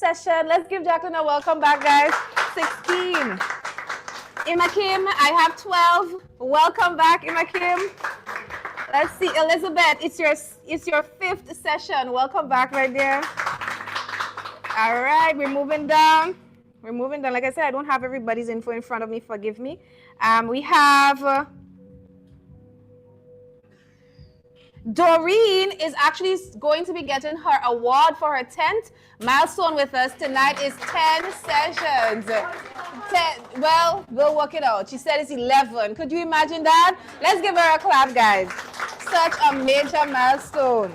session. Let's give Jacqueline a welcome back, guys. 16. Emma Kim, I have 12. Welcome back, Emma Kim. Let's see, Elizabeth, it's your 5th session. Welcome back, right there. All right, we're moving down. Like I said, I don't have everybody's info in front of me. Forgive me. We have Doreen is actually going to be getting her award for her 10th milestone with us. Tonight is 10 sessions. 10, well, we'll work it out. She said it's 11. Could you imagine that? Let's give her a clap, guys. Such a major milestone.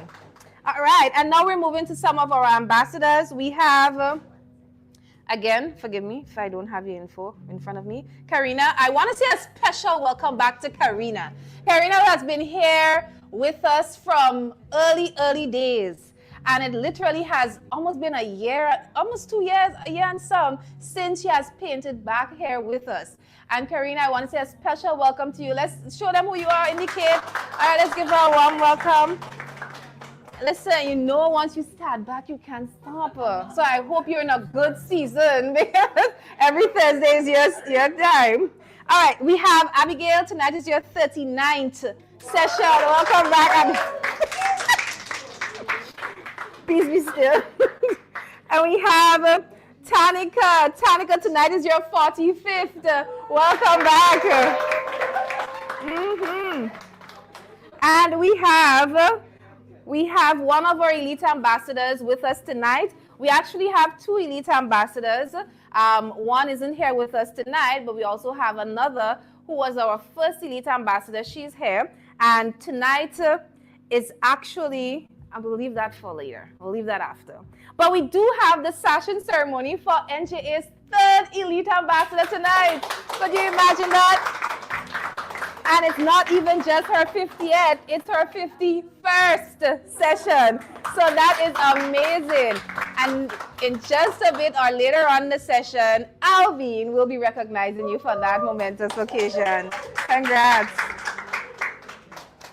All right, and now we're moving to some of our ambassadors. We have, again, forgive me if I don't have your info in front of me. Karina, I want to say a special welcome back to Karina. Karina has been here with us from early days. And it literally has almost been a year, almost 2 years, a year and some, since she has painted back here with us. And Karina, I want to say a special welcome to you. Let's show them who you are, indicate. All right, let's give her a warm welcome. Listen, you know once you start back, you can't stop. So I hope you're in a good season because every Thursday is your time. All right, we have Abigail. Tonight is your 39th session. Welcome back, Abigail. Please be still. And we have Tanika. Tanika, tonight is your 45th. Welcome back. And we have one of our elite ambassadors with us tonight. We actually have 2 elite ambassadors. One isn't here with us tonight, but we also have another who was our first elite ambassador. She's here. And tonight is actually, I will leave that for later. We'll leave that after. But we do have the session ceremony for NJA's 3rd elite ambassador tonight. Could you imagine that? And it's not even just her 50th, it's her 51st session. So that is amazing. And in just a bit or later on in the session, Alvin will be recognizing you for that momentous occasion. Congrats.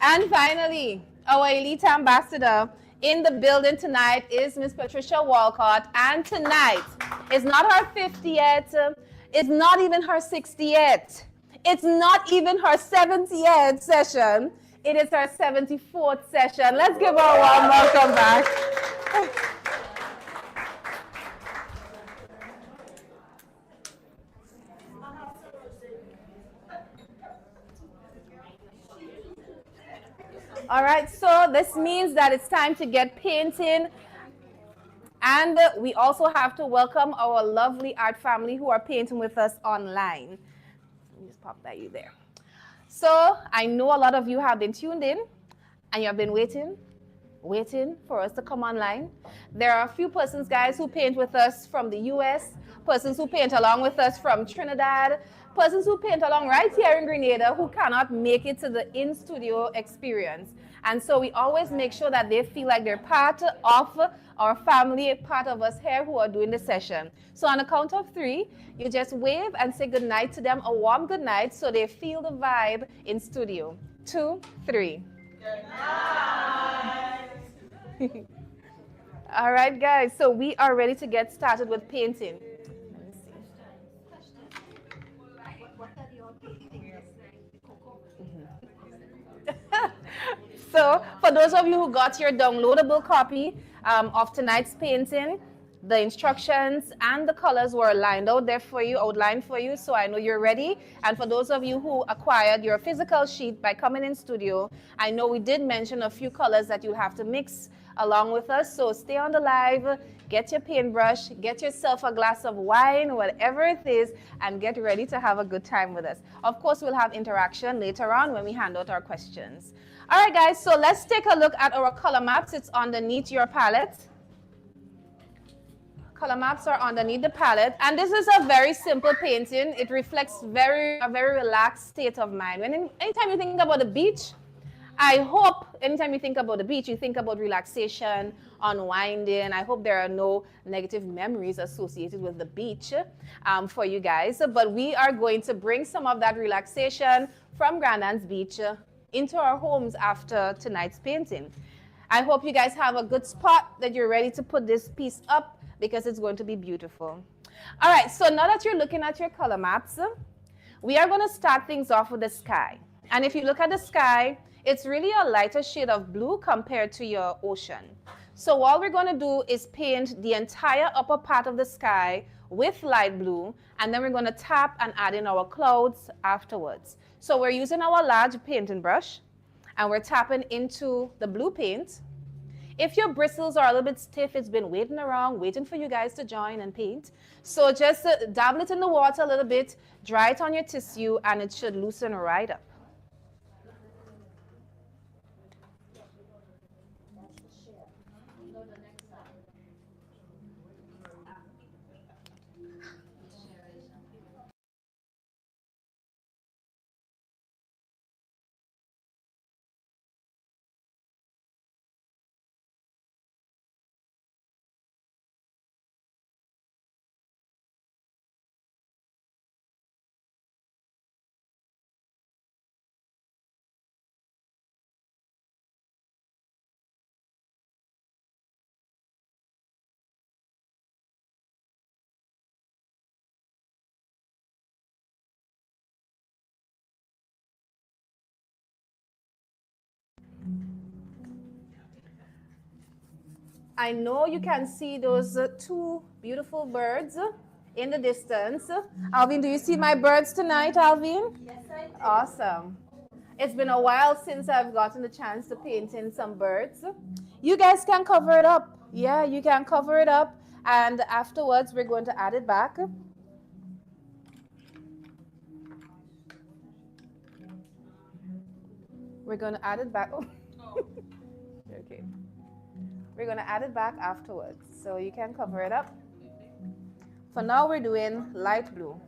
And finally, our elite ambassador in the building tonight is Miss Patricia Walcott. And tonight is not her 50th, it's not even her 60th. It's not even her 70th session. It is her 74th session. Let's give her a warm welcome back. All right, so this means that it's time to get painting. And we also have to welcome our lovely art family who are painting with us online. Just pop that you there. So I know a lot of you have been tuned in and you have been waiting for us to come online. There are a few persons, guys, who paint with us from the US, persons who paint along with us from Trinidad, persons who paint along right here in Grenada who cannot make it to the in-studio experience. And so we always make sure that they feel like they're part of our family, part of us here who are doing the session. So on the count of 3, you just wave and say good night to them, a warm good night, so they feel the vibe in studio. 2, 3. Good night. All right, guys, so we are ready to get started with painting. Let me see. So for those of you who got your downloadable copy of tonight's painting, the instructions and the colors were lined out there for you, outlined for you, so I know you're ready. And for those of you who acquired your physical sheet by coming in studio, I know we did mention a few colors that you'll have to mix along with us, so stay on the live, get your paintbrush, get yourself a glass of wine, whatever it is, and get ready to have a good time with us. Of course, we'll have interaction later on when we hand out our questions. All right, guys, so let's take a look at our color maps. It's underneath your palette. Color maps are underneath the palette, and this is a very simple painting. It reflects a very relaxed state of mind. Anytime you think about the beach, I hope anytime you think about the beach, you think about relaxation, unwinding. I hope there are no negative memories associated with the beach for you guys. But we are going to bring some of that relaxation from Grandans Beach into our homes after tonight's painting. I hope you guys have a good spot that you're ready to put this piece up because it's going to be beautiful. All right, so now that you're looking at your color maps, we are going to start things off with the sky. And if you look at the sky, it's really a lighter shade of blue compared to your ocean. So all we're going to do is paint the entire upper part of the sky with light blue, and then we're going to tap and add in our clouds afterwards. So we're using our large painting brush, and we're tapping into the blue paint. If your bristles are a little bit stiff, it's been waiting around, waiting for you guys to join and paint. So just dabble it in the water a little bit, dry it on your tissue, and it should loosen right up. I know you can see those two beautiful birds in the distance. Alvin, do you see my birds tonight, Alvin? Yes, I do. Awesome. It's been a while since I've gotten the chance to paint in some birds. You guys can cover it up. Yeah, you can cover it up. And afterwards, we're going to add it back. We're going to add it back. Oh. Okay. We're going to add it back afterwards. So you can cover it up. For now, we're doing light blue.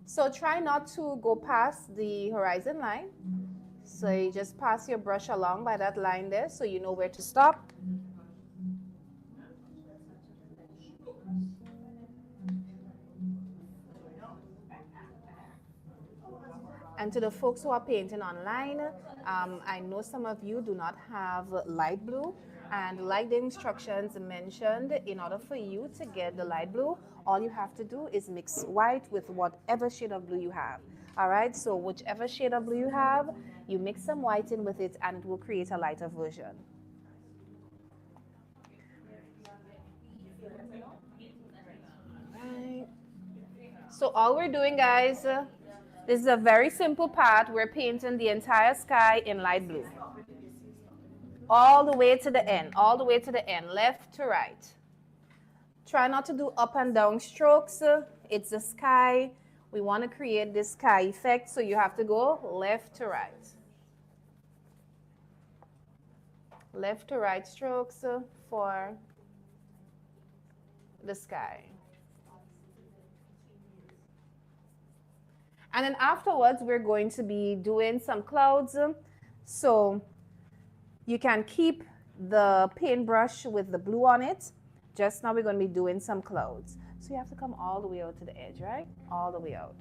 So try not to go past the horizon line. So you just pass your brush along by that line there so you know where to stop. And to the folks who are painting online, I know some of you do not have light blue. And like the instructions mentioned, in order for you to get the light blue, all you have to do is mix white with whatever shade of blue you have. All right, so whichever shade of blue you have, you mix some white in with it and it will create a lighter version. Right. So all we're doing, guys, this is a very simple part. We're painting the entire sky in light blue. All the way to the end, all the way to the end, left to right. Try not to do up and down strokes. It's the sky. We want to create this sky effect, so you have to go left to right. Left to right strokes for the sky. And then afterwards, we're going to be doing some clouds. So you can keep the paintbrush with the blue on it. Just now we're going to be doing some clouds. So you have to come all the way out to the edge, right? All the way out.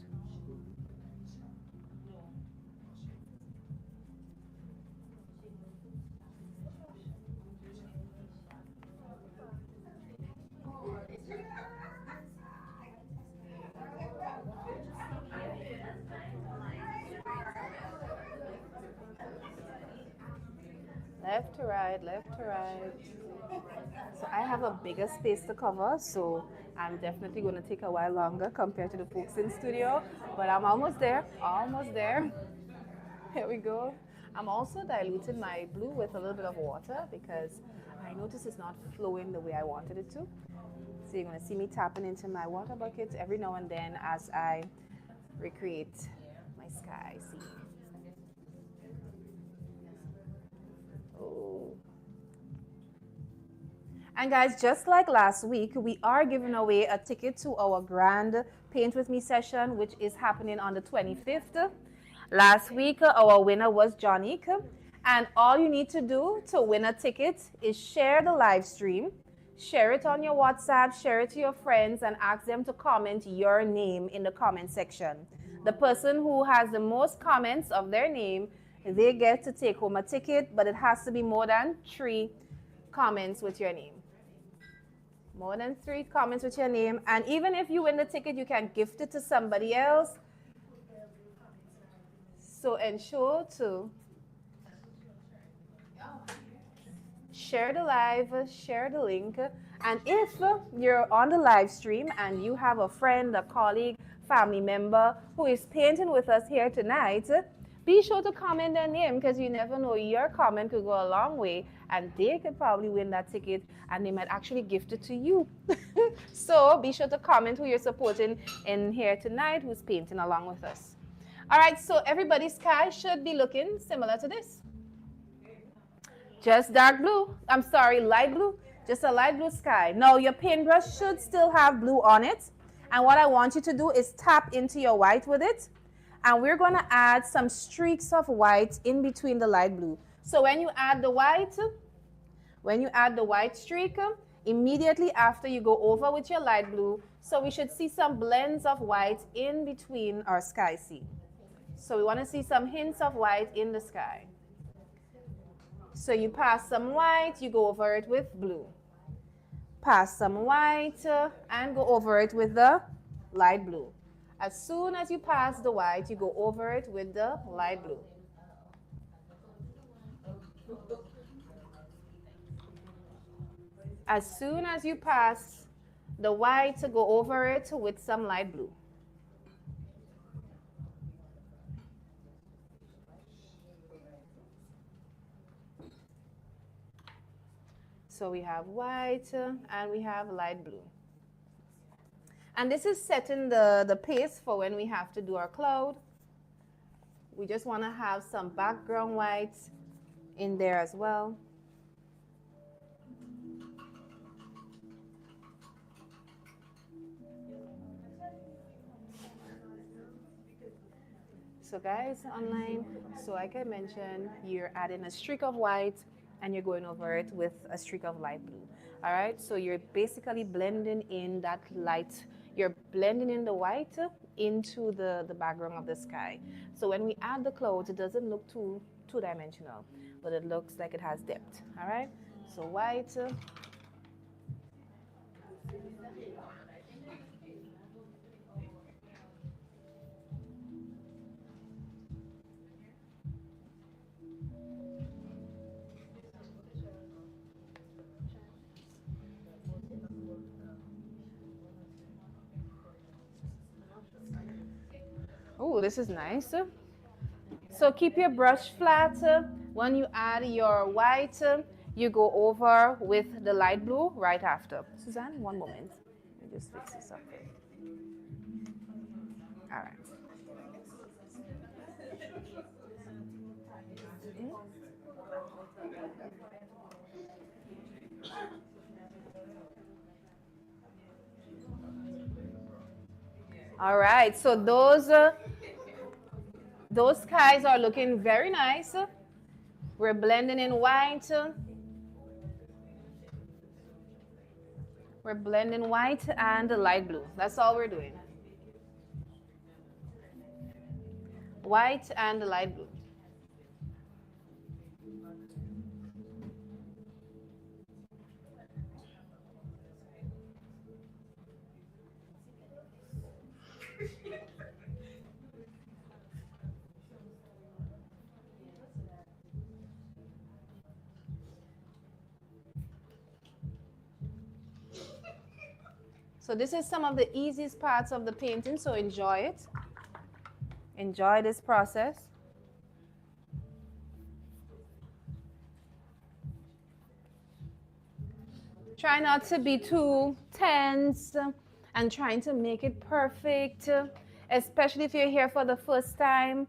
Left to right, left to right. So I have a bigger space to cover, so I'm definitely going to take a while longer compared to the folks in studio, but I'm almost there, almost there. Here we go. I'm also diluting my blue with a little bit of water because I notice it's not flowing the way I wanted it to. So you're going to see me tapping into my water bucket every now and then as I recreate my sky. See? Oh. And guys, just like last week, we are giving away a ticket to our grand Paint With Me session, which is happening on the 25th. Last week, our winner was Jonique. And all you need to do to win a ticket is share the live stream, share it on your WhatsApp, share it to your friends, and ask them to comment your name in the comment section. The person who has the most comments of their name, they get to take home a ticket, but it has to be more than 3 comments with your name. More than 3 comments with your name. And even if you win the ticket, you can gift it to somebody else. So ensure to share the live, share the link. And if you're on the live stream and you have a friend, a colleague, family member who is painting with us here tonight, be sure to comment their name, because you never know, your comment could go a long way and they could probably win that ticket and they might actually gift it to you. So be sure to comment who you're supporting in here tonight, who's painting along with us. All right, so everybody's sky should be looking similar to this. Just dark blue. I'm sorry, light blue. Just a light blue sky. Now your paintbrush should still have blue on it. And what I want you to do is tap into your white with it. And we're going to add some streaks of white in between the light blue. So when you add the white streak, immediately after you go over with your light blue, so we should see some blends of white in between our sky scene. So we want to see some hints of white in the sky. So you pass some white, you go over it with blue. Pass some white and go over it with the light blue. As soon as you pass the white, you go over it with the light blue. As soon as you pass the white, go over it with some light blue. So we have white and we have light blue. And this is setting the pace for when we have to do our cloud. We just want to have some background white in there as well. So guys online, so like I mentioned, you're adding a streak of white and you're going over it with a streak of light blue. All right, so you're basically blending in that light. You're blending in the white into the background of the sky. So when we add the clouds, it doesn't look too two-dimensional, but it looks like it has depth. All right, so white. Oh, this is nice. So keep your brush flat. When you add your white, you go over with the light blue right after. Suzanne, one moment. Let me just fix this up. All right. All right, so those skies are looking very nice. We're blending in white. We're blending white and light blue. That's all we're doing. White and light blue. So this is some of the easiest parts of the painting, so enjoy it. Enjoy this process. Try not to be too tense and trying to make it perfect, especially if you're here for the first time.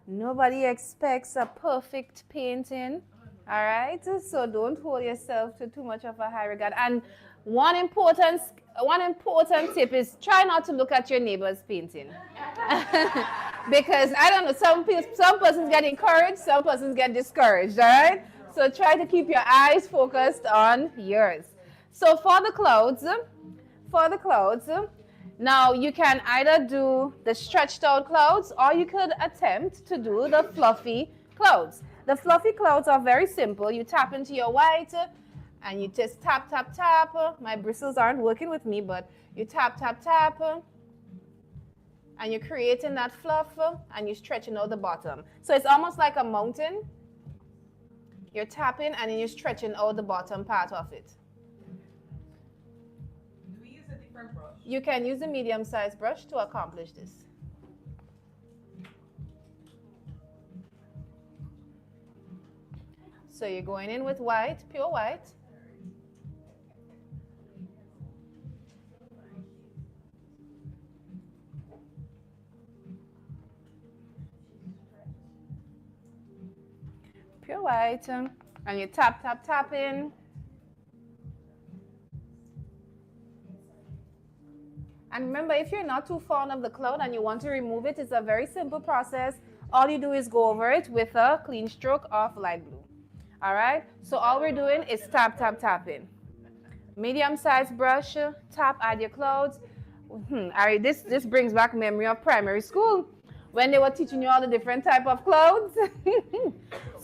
Nobody expects a perfect painting, all right? So don't hold yourself to too much of a high regard. And one important tip is try not to look at your neighbor's painting. Because I don't know, some persons get encouraged, some persons get discouraged, all right? So try to keep your eyes focused on yours. So for the clouds, now you can either do the stretched out clouds or you could attempt to do the fluffy clouds. The fluffy clouds are very simple. You tap into your white And you just tap, tap, tap. My bristles aren't working with me, but you tap, tap, tap. And you're creating that fluff, and you're stretching out the bottom. So it's almost like a mountain. You're tapping, and then you're stretching out the bottom part of it. Do we use a different brush? You can use a medium-sized brush to accomplish this. So you're going in with white, pure white. Pure white, and you tap, tap, tap in. And remember, if you're not too fond of the cloud and you want to remove it, it's a very simple process. All you do is go over it with a clean stroke of light blue. All right? So all we're doing is tap, tap, tap in. Medium-sized brush, tap, add your clouds. All right, this brings back memory of primary school when they were teaching you all the different type of clouds.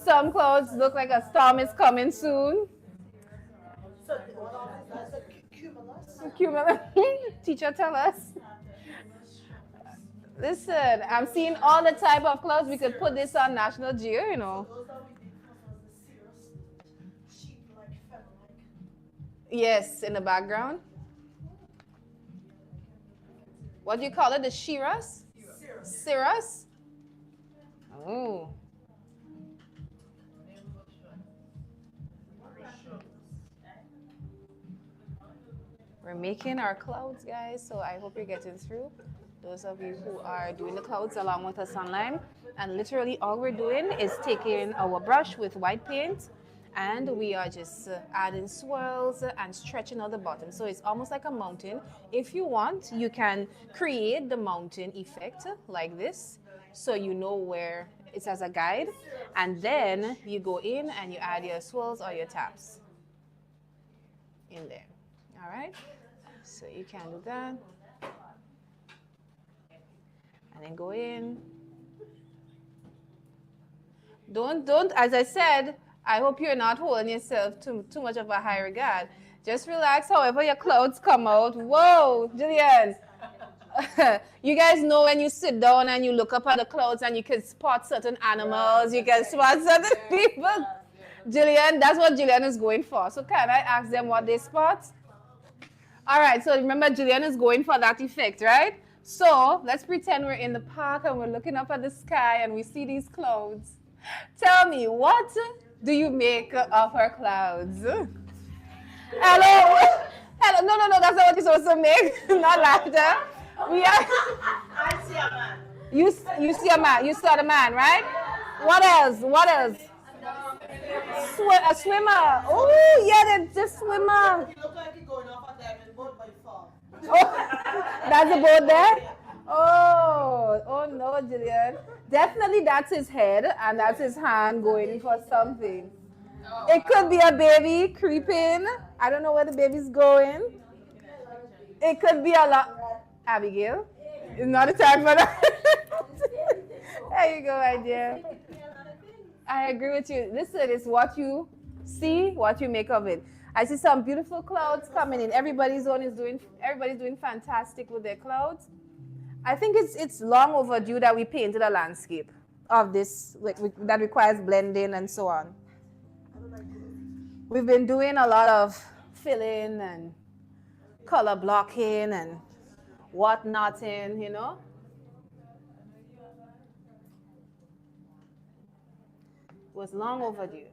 Some clouds look like a storm is coming soon. So that's a cumulus? Cumulus. Teacher, tell us. Listen, I'm seeing all the type of clouds. We could put this on National Geo, you know. Those that we did was the cirrus, sheep-like, feather-like. Yes, in the background. What do you call it? The Shiras? Cirrus? Oh. We're making our clouds, guys, so I hope you're getting through. Those of you who are doing the clouds along with us online. And literally all we're doing is taking our brush with white paint and we are just adding swirls and stretching out the bottom. So it's almost like a mountain. If you want, you can create the mountain effect like this so you know where it's as a guide. And then you go in and you add your swirls or your taps in there. All right? So you can do that. And then go in. Don't, as I said, I hope you're not holding yourself too much of a high regard. Just relax however your clouds come out. Whoa, Jillian. You guys know when you sit down and you look up at the clouds and you can spot certain animals, you can spot certain people. Jillian, that's what Jillian is going for. So can I ask them what they spot? All right, so remember Jillian is going for that effect, right? So let's pretend we're in the park and we're looking up at the sky and we see these clouds. Tell me, what do you make of her clouds? Hello? Hello? No, that's not what you're supposed to make. Not laughter. We are. I see a man. You see a man. You saw the man, right? What else? What else? A swimmer. Oh, yeah, the swimmer. He looked like he's going off a diamond boat by far. Oh, that's a boat there? Oh no, Jillian. Definitely that's his head and that's his hand going for something. It could be a baby creeping. I don't know where the baby's going. It could be a lot. Abigail, it's not a time for that. There you go, my dear. I agree with you. Listen, it's what you see, what you make of it. I see some beautiful clouds coming in. Everybody's doing fantastic with their clouds. I think it's long overdue that we painted a landscape of this that requires blending and so on. We've been doing a lot of filling and color blocking and whatnotting, you know. It was long overdue.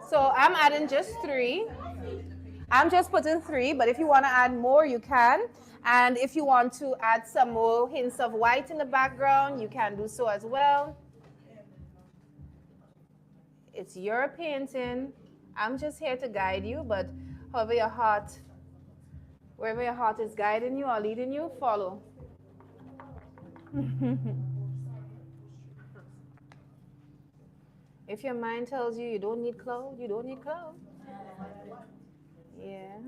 So I'm adding just 3. I'm just putting 3, but if you want to add more, you can. And if you want to add some more hints of white in the background, you can do so as well. It's your painting. I'm just here to guide you, but wherever your heart is guiding you or leading you, follow. If your mind tells you you don't need clothes, you don't need clothes. Yeah.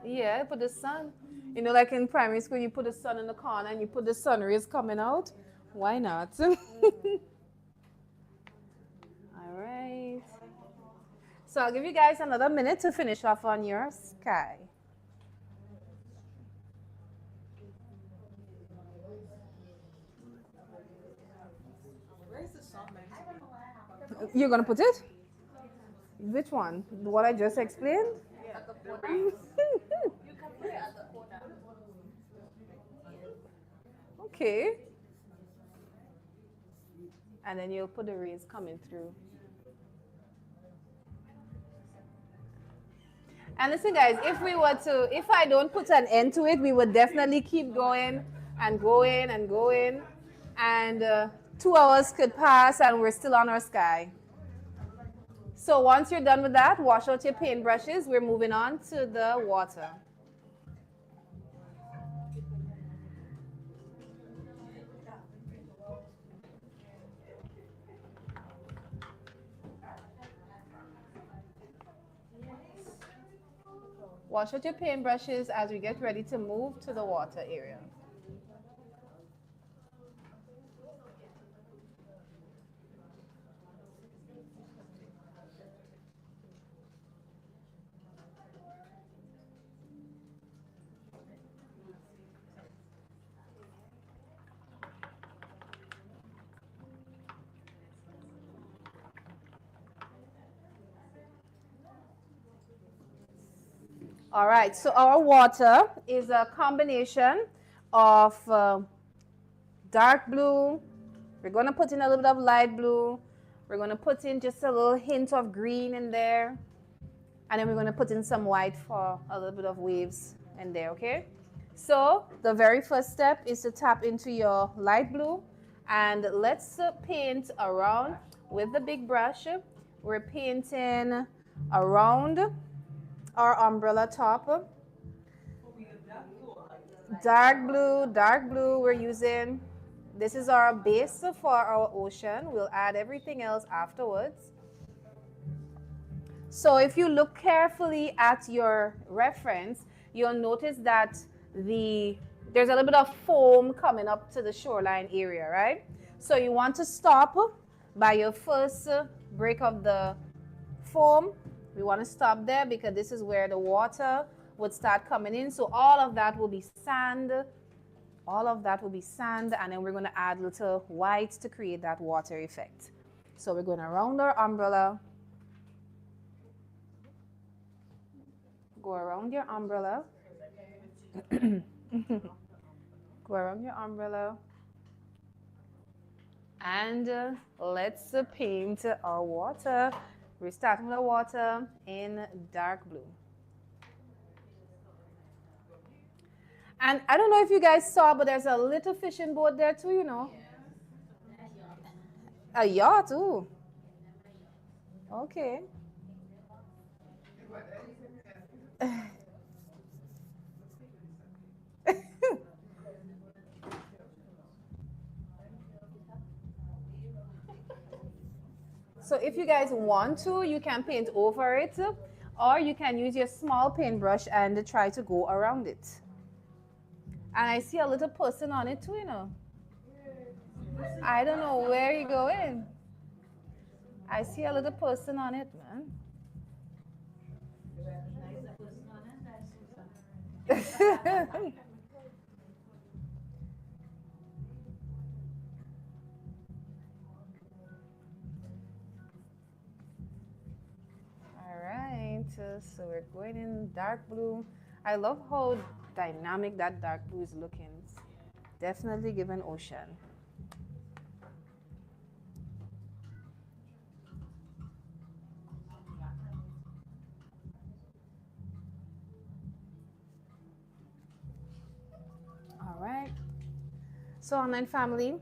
Yeah, put the sun. You know, like in primary school, you put the sun in the corner and you put the sun rays coming out. Why not? All right. So I'll give you guys another minute to finish off on your sky. Where's the sun meant to be? You're gonna put it? Which one? What I just explained? Yeah, the rays. You can put it at the corner. Okay. And then you'll put the rays coming through. And listen, guys, if I don't put an end to it, we would definitely keep going and going and going. And 2 hours could pass and we're still on our sky. So once you're done with that, wash out your paintbrushes. We're moving on to the water. Wash out your paintbrushes as we get ready to move to the water area. All right, so our water is a combination of dark blue. We're going to put in a little bit of light blue. We're going to put in just a little hint of green in there. And then we're going to put in some white for a little bit of waves in there, okay? So the very first step is to tap into your light blue. And let's paint around with the big brush. We're painting around our umbrella top. Dark blue we're using. This is our base for our ocean. We'll add everything else afterwards. So if you look carefully at your reference, you'll notice that there's a little bit of foam coming up to the shoreline area, right? So you want to stop by your first break of the foam. We want to stop there because this is where the water would start coming in. So all of that will be sand. All of that will be sand, and then we're going to add little white to create that water effect. So we're going to round our umbrella. Go around your umbrella. Go around your umbrella. And let's paint our water. We're starting with the water in dark blue. And I don't know if you guys saw, but there's a little fishing boat there too, you know. A yacht too. Okay. So if you guys want to, you can paint over it, or you can use your small paintbrush and try to go around it. And I see a little person on it too, you know. I don't know where you're going. I see a little person on it, man. All right, so we're going in dark blue. I love how dynamic that dark blue is looking. It's definitely giving ocean. All right. So online family,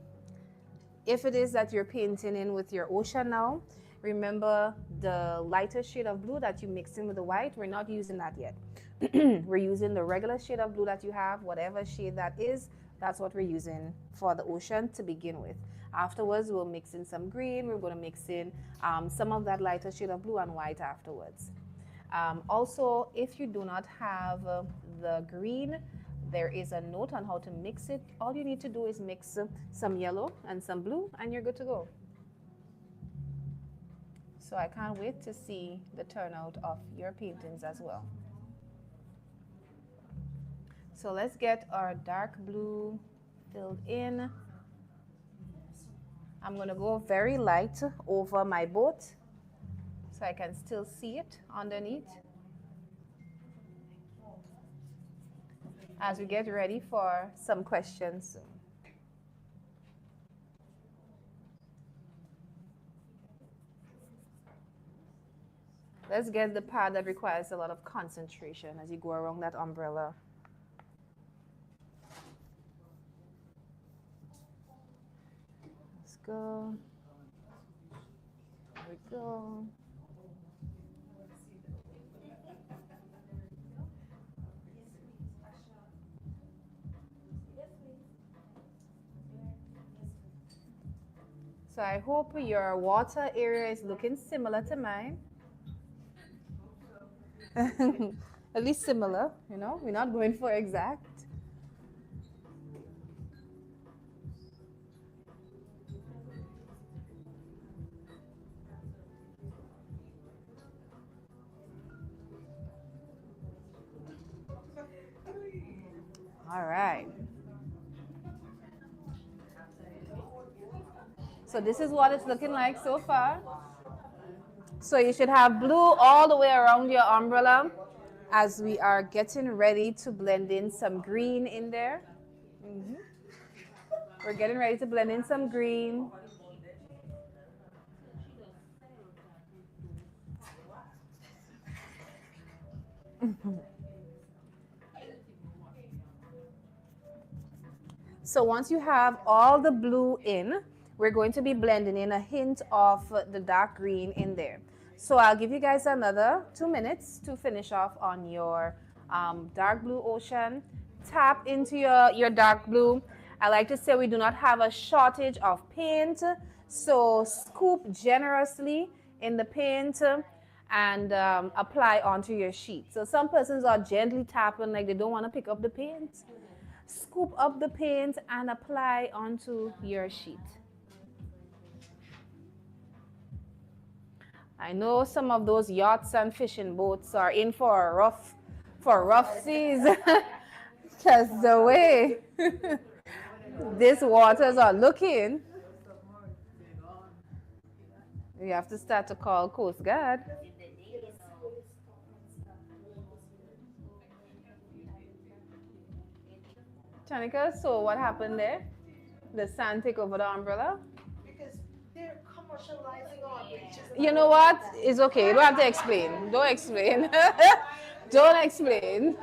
if it is that you're painting in with your ocean now, remember the lighter shade of blue that you mixed in with the white. We're not using that yet. We're using the regular shade of blue that you have, whatever shade that is, that's what we're using for the ocean to begin with. Afterwards, we'll mix in some green. We're going to mix in some of that lighter shade of blue and white afterwards. Also, if you do not have the green, there is a note on how to mix it. All you need to do is mix some yellow and some blue, and you're good to go. So I can't wait to see the turnout of your paintings as well. So let's get our dark blue filled in. I'm going to go very light over my boat so I can still see it underneath as we get ready for some questions soon. Let's get the part that requires a lot of concentration as you go around that umbrella. Let's go. There we go. So I hope your water area is looking similar to mine. At least similar, you know, we're not going for exact. All right. So this is what it's looking like so far. So you should have blue all the way around your umbrella as we are getting ready to blend in some green in there. We're getting ready to blend in some green. So once you have all the blue in, we're going to be blending in a hint of the dark green in there. So I'll give you guys another 2 minutes to finish off on your dark blue ocean. Tap into your dark blue. I like to say we do not have a shortage of paint, so scoop generously in the paint and apply onto your sheet. So some persons are gently tapping like they don't want to pick up the paint. Scoop up the paint and apply onto your sheet. I know some of those yachts and fishing boats are in for rough seas because the way these waters are looking, you have to start to call Coast Guard. Tanika, so what happened there? The sand take over the umbrella? Because they're commercializing our beaches. You know what? It's okay. You don't have to explain. Don't explain. Don't explain.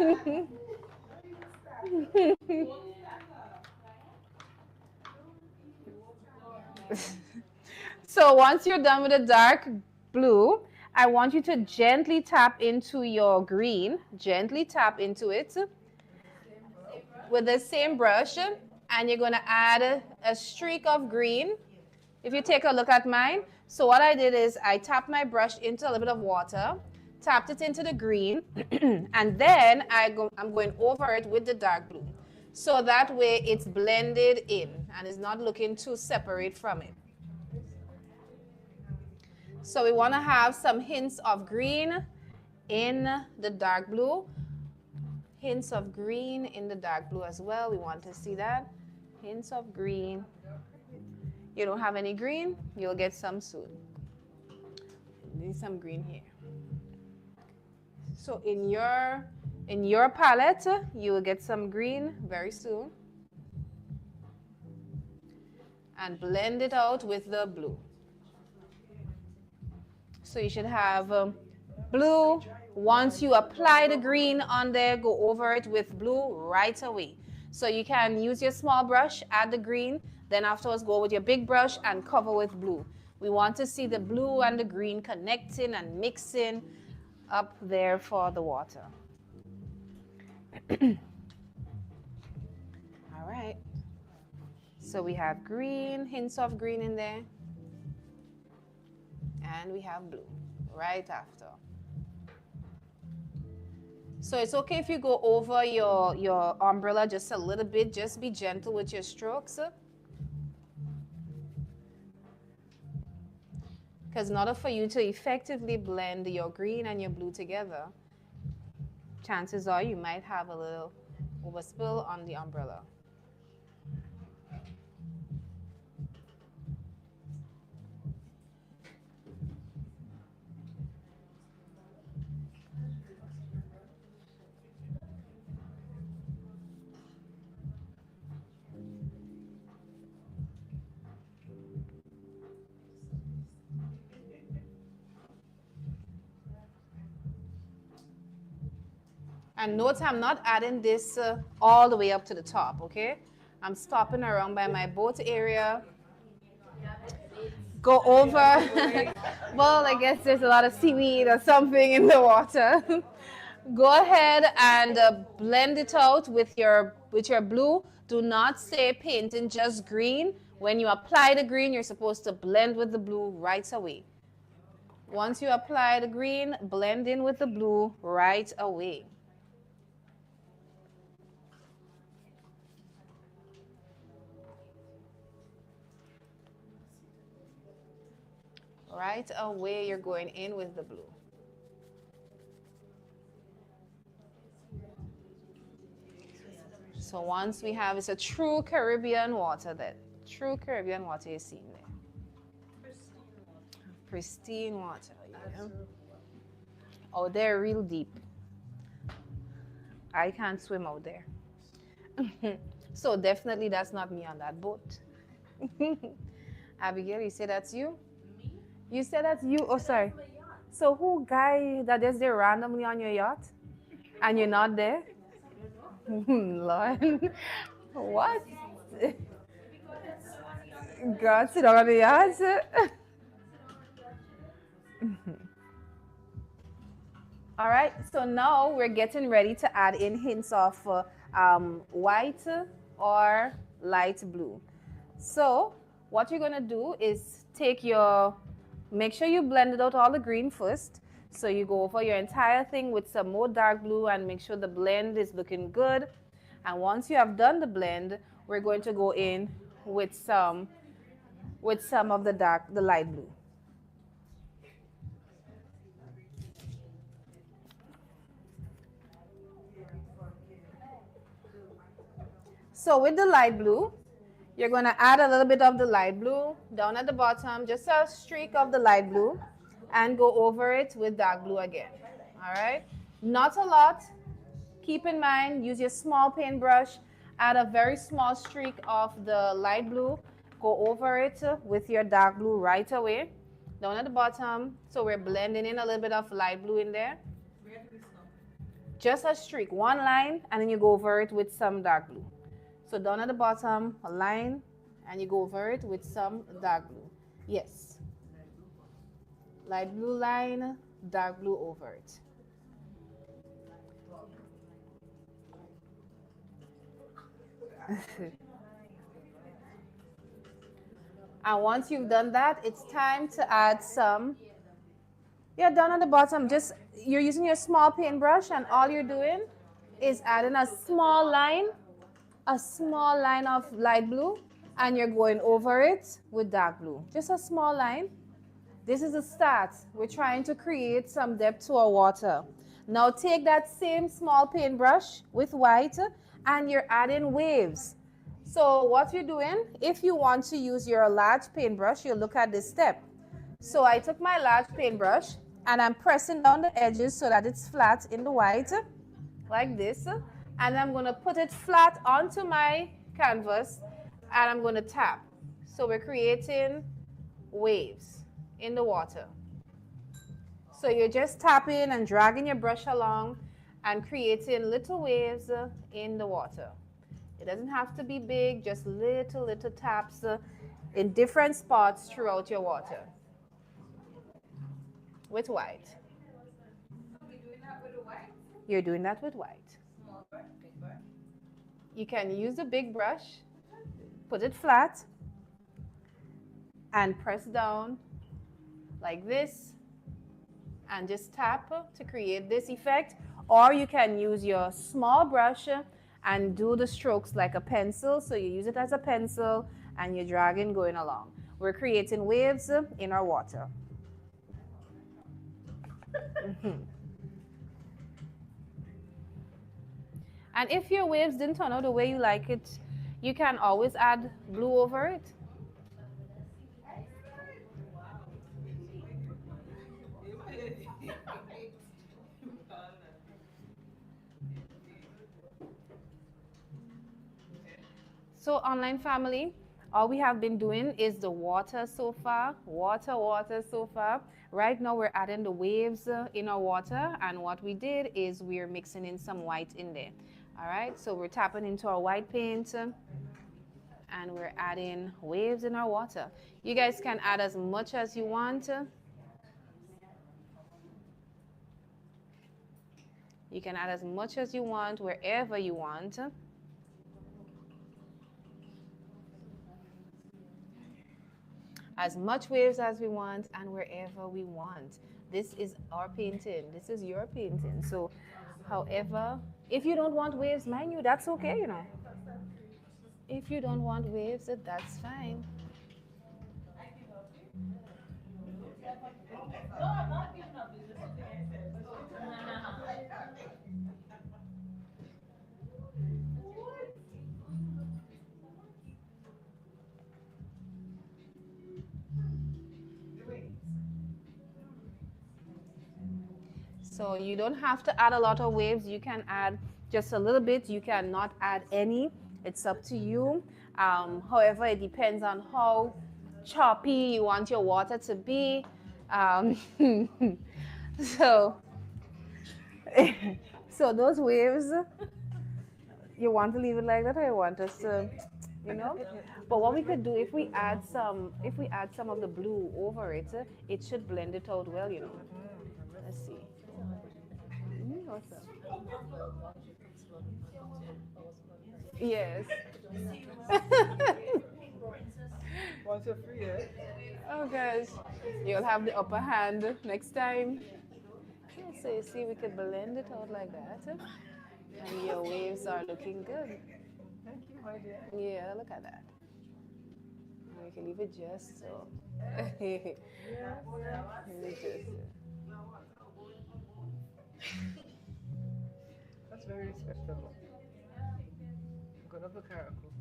So once you're done with the dark blue, I want you to gently tap into your green. Gently tap into it with the same brush, and you're going to add a streak of green. If you take a look at mine, so what I did is I tapped my brush into a little bit of water, tapped it into the green, and then I'm going over it with the dark blue. So that way it's blended in and is not looking too separate from it. So we want to have some hints of green in the dark blue. Hints of green in the dark blue as well. We want to see that. Hints of green. You don't have any green, you'll get some soon. Need some green here. So in your palette, you will get some green very soon. And blend it out with the blue. So you should have blue. Once you apply the green on there, go over it with blue right away. So you can use your small brush, add the green, then afterwards go with your big brush and cover with blue. We want to see the blue and the green connecting and mixing up there for the water. All right. So we have green, hints of green in there. And we have blue right after. So it's okay if you go over your umbrella just a little bit. Just be gentle with your strokes. Because in order for you to effectively blend your green and your blue together, chances are you might have a little overspill on the umbrella. And note I'm not adding this all the way up to the top, okay? I'm stopping around by my boat area. Go over. Well, I guess there's a lot of seaweed or something in the water. Go ahead and blend it out with your blue. Do not stay painting just green. When you apply the green, you're supposed to blend with the blue right away. Once you apply the green, blend in with the blue right away. Right away, you're going in with the blue. So once we have, it's a true Caribbean water, that true Caribbean water you're seeing there. Pristine water, yeah. Oh, they're real deep. I can't swim out there. So definitely that's not me on that boat. Abigail, you say that's you? Me? You said that's you? Oh, sorry. So who guy that is there randomly on your yacht? And you're not there? Lord. What? God, sit down on the yacht? All right, so now we're getting ready to add in hints of white or light blue. So what you're gonna do is make sure you blended out all the green first. So you go over your entire thing with some more dark blue and make sure the blend is looking good. And once you have done the blend, we're going to go in with some of the light blue. So with the light blue, you're going to add a little bit of the light blue down at the bottom, just a streak of the light blue, and go over it with dark blue again. All right? Not a lot. Keep in mind, use your small paintbrush, add a very small streak of the light blue, go over it with your dark blue right away, down at the bottom. So we're blending in a little bit of light blue in there. Just a streak, one line, and then you go over it with some dark blue. So down at the bottom, a line, and you go over it with some dark blue. Yes. Light blue line, dark blue over it. And once you've done that, it's time to add some. Yeah, down at the bottom, just you're using your small paintbrush, and all you're doing is adding a small line of light blue, and you're going over it with dark blue. Just a small line. This is a start. We're trying to create some depth to our water. Now take that same small paintbrush with white, and you're adding waves. So what you're doing, if you want to use your large paintbrush, you'll look at this step. So I took my large paintbrush, and I'm pressing down the edges so that it's flat in the white, like this. And I'm going to put it flat onto my canvas, and I'm going to tap. So we're creating waves in the water. So you're just tapping and dragging your brush along and creating little waves in the water. It doesn't have to be big, just little taps in different spots throughout your water with white. You're doing that with white. You can use the big brush, put it flat, and press down like this, and just tap to create this effect. Or you can use your small brush and do the strokes like a pencil. So you use it as a pencil and you're dragging going along. We're creating waves in our water. And if your waves didn't turn out the way you like it, you can always add blue over it. So online family, all we have been doing is the water so far, water so far. Right now we're adding the waves in our water, and what we did is we're mixing in some white in there. All right, so we're tapping into our white paint and we're adding waves in our water. You guys can add as much as you want. You can add as much as you want wherever you want. As much waves as we want and wherever we want. This is our painting. This is your painting. So, however, if you don't want waves, mind you, that's okay, you know. If you don't want waves, that's fine. So you don't have to add a lot of waves. You can add just a little bit. You can not add any. It's up to you. However, it depends on how choppy you want your water to be. Um, so, so those waves, you want to leave it like that, or you want us to, you know? But what we could do if we add some of the blue over it, it should blend it out well, you know. Let's see. What's up? Yes. Once you're free, eh? Oh gosh, you'll have the upper hand next time. Yeah, so you see, we could blend it out like that, and your waves are looking good. Thank you, my dear. Yeah, look at that. And we can leave it just so. Leave it just so. That's very special. Good of the caracal.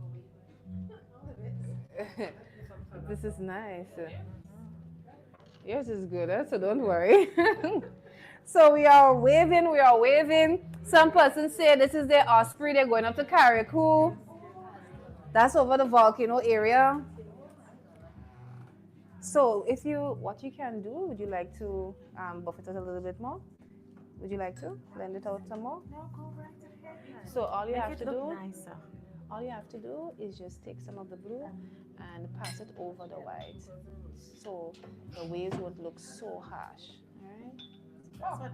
This is nice. Yours is good, huh? So don't worry. So we are waving, we are waving. Some person say this is their osprey, they're going up to Carriacou. That's over the volcano area. So if you, what you can do, would you like to buff it out a little bit more? Would you like to blend it out some more? No, go right ahead. So all you Make have it to look do, nicer. all you have to do is just take some of the blue and pass it over the white, so the waves won't look so harsh. All right.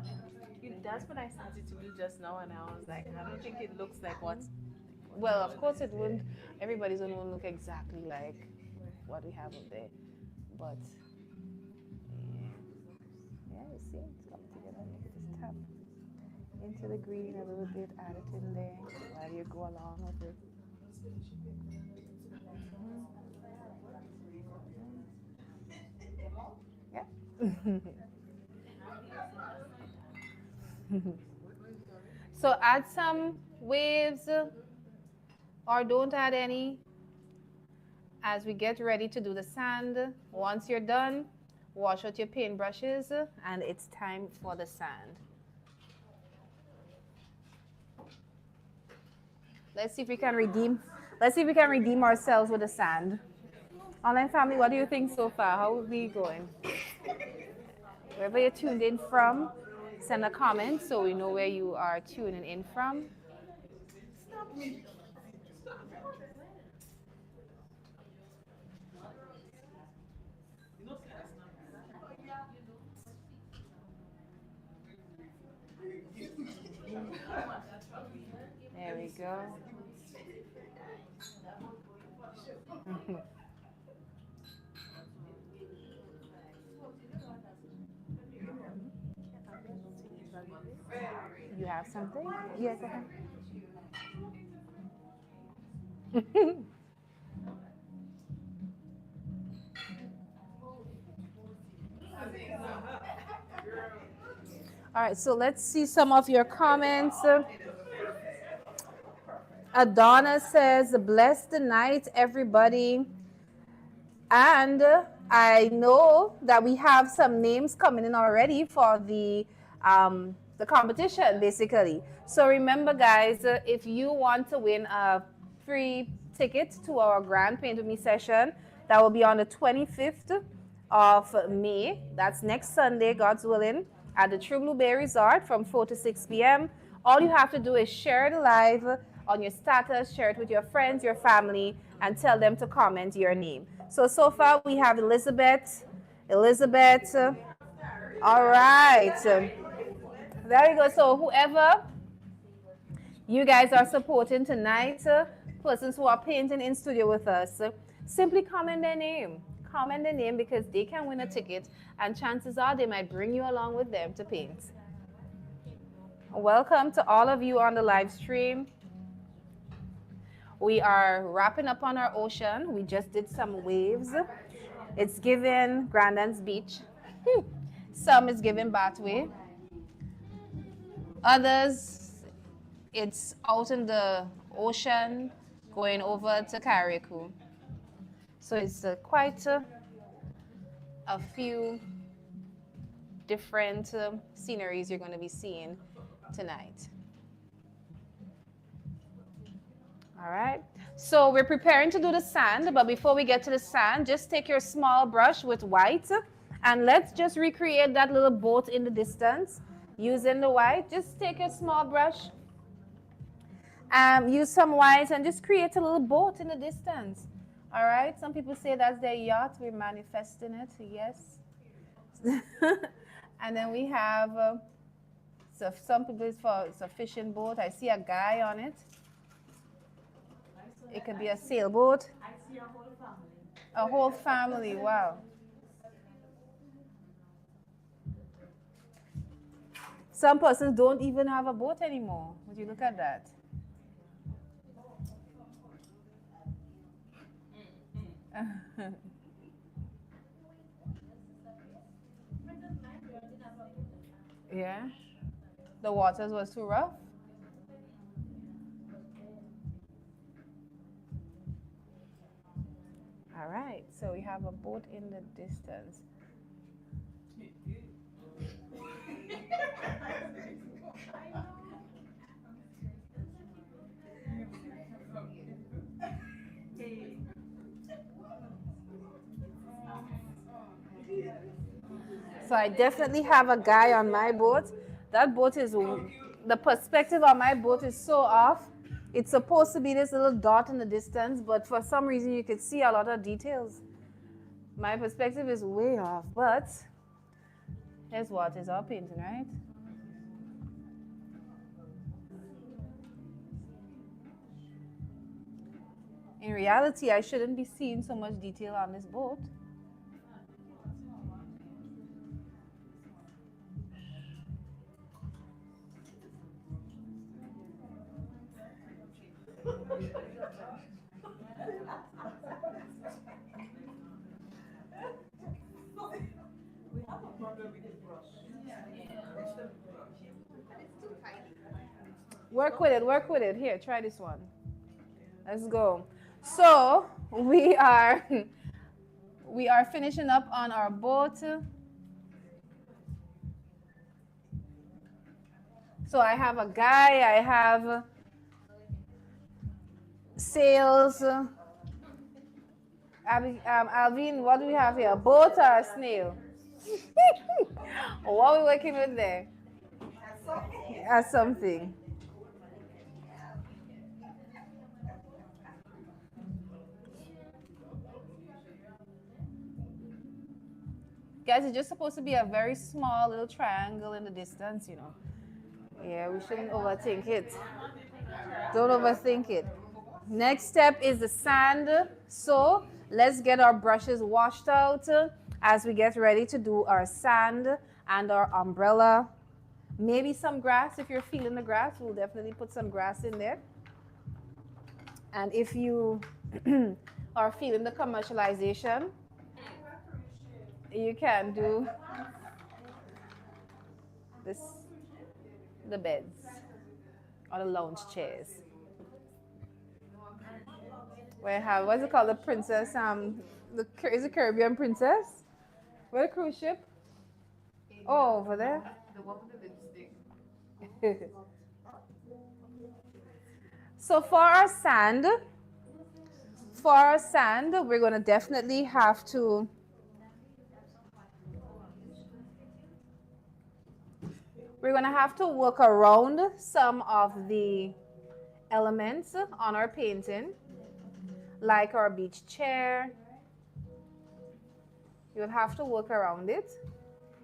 That's what I started to do just now, and I was like, I don't think it looks like what. Well, of course it wouldn't. Everybody's one won't look exactly like what we have up there, but yeah, you see, it's come together. You can just tap into the green a little bit, add it in there while you go along with it. Yeah. So add some waves or don't add any as we get ready to do the sand. Once you're done, wash out your paintbrushes and it's time for the sand. Let's see if we can redeem. Let's see if we can redeem ourselves with the sand. Online family, what do you think so far? How are we going? Wherever you're tuned in from, send a comment so we know where you are tuning in from. There we go. You have something? Yeah, go ahead. All right, so let's see some of your comments. Adonna says, bless the night, everybody. And I know that we have some names coming in already for the competition, basically. So remember, guys, if you want to win a free ticket to our Grand Paint With Me session, that will be on the 25th of May. That's next Sunday, God's willing, at the True Blue Bay Resort from 4 to 6 p.m. All you have to do is share the live on your status, share it with your friends, your family, and tell them to comment your name. So far we have Elizabeth. Elizabeth. All right. There we go. So whoever you guys are supporting tonight, persons who are painting in studio with us, simply comment their name. Comment their name because they can win a ticket, and chances are they might bring you along with them to paint. Welcome to all of you on the live stream. We are wrapping up on our ocean. We just did some waves. It's given Grandin's Beach. Some is given Bathway. Others, it's out in the ocean going over to Carriacou. So it's quite a few different sceneries you're going to be seeing tonight. All right, so we're preparing to do the sand, but before we get to the sand, just take your small brush with white and let's just recreate that little boat in the distance using the white. Just take your small brush, use some white and just create a little boat in the distance. All right, some people say that's their yacht. We're manifesting it, yes. And then we have, so some people it's a fishing boat. I see a guy on it. It could be a sailboat. I see a whole family. A whole family, wow. Some persons don't even have a boat anymore. Would you look at that? Yeah. The waters was too rough. All right, so we have a boat in the distance. So I definitely have a guy on my boat. That boat is, the perspective on my boat is so off. It's supposed to be this little dot in the distance, but for some reason you can see a lot of details. My perspective is way off, but here's what is our painting, right? In reality, I shouldn't be seeing so much detail on this boat. Work with it. Here, try this one. Let's go. So we are finishing up on our boat. So I have a guy, I have sails. Alvin, what do we have here? A boat or a snail? What are we working with there? As something. Guys, it's just supposed to be a very small little triangle in the distance, you know. Yeah, we shouldn't overthink it. Don't overthink it. Next step is the sand. So let's get our brushes washed out as we get ready to do our sand and our umbrella Maybe some grass. If you're feeling the grass, we'll definitely put some grass in there. And if you are feeling the commercialization, you can do this, the beds or the lounge chairs. Where I have, what's it called, the princess, is it Caribbean princess? Where the cruise ship? Oh, over there. The one with the lipstick. So for our sand, we're gonna definitely have to work around some of the elements on our painting, like our beach chair. You'll have to work around it.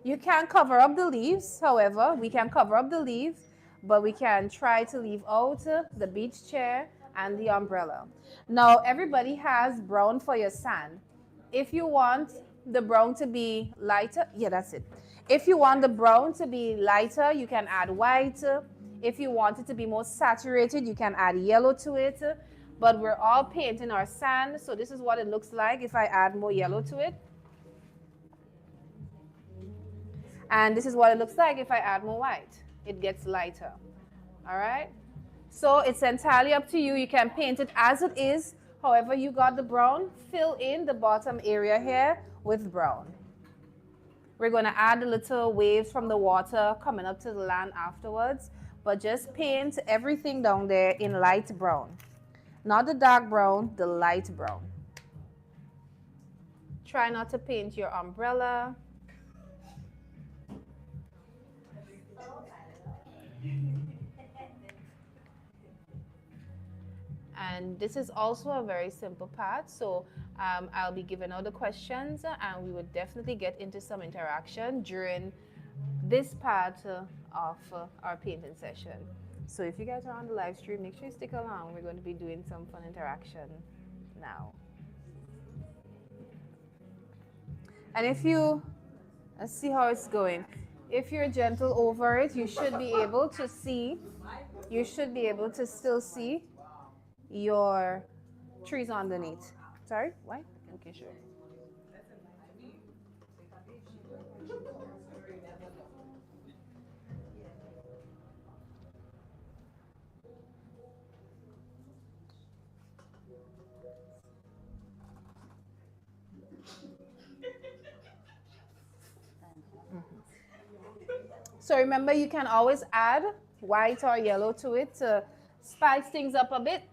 You can cover up the leaves, however, we can cover up the leaves, but we can try to leave out the beach chair and the umbrella. Now, everybody has brown for your sand. If you want the brown to be lighter, yeah, that's it. If you want the brown to be lighter, you can add white. If you want it to be more saturated, you can add yellow to it. But we're all painting our sand, so this is what it looks like if I add more yellow to it. And this is what it looks like if I add more white. It gets lighter. All right? So it's entirely up to you. You can paint it as it is. However you got the brown, fill in the bottom area here with brown. We're going to add the little waves from the water coming up to the land afterwards. But just paint everything down there in light brown. Not the dark brown, the light brown. Try not to paint your umbrella. And this is also a very simple part, so I'll be giving out the questions and we would definitely get into some interaction during this part of our painting session. So if you guys are on the live stream, make sure you stick along. We're going to be doing some fun interaction now. And if you, let's see how it's going. If you're gentle over it, you should be able to see, you should be able to still see your trees underneath. Sorry, why? Okay, sure. So remember, you can always add white or yellow to it to spice things up a bit.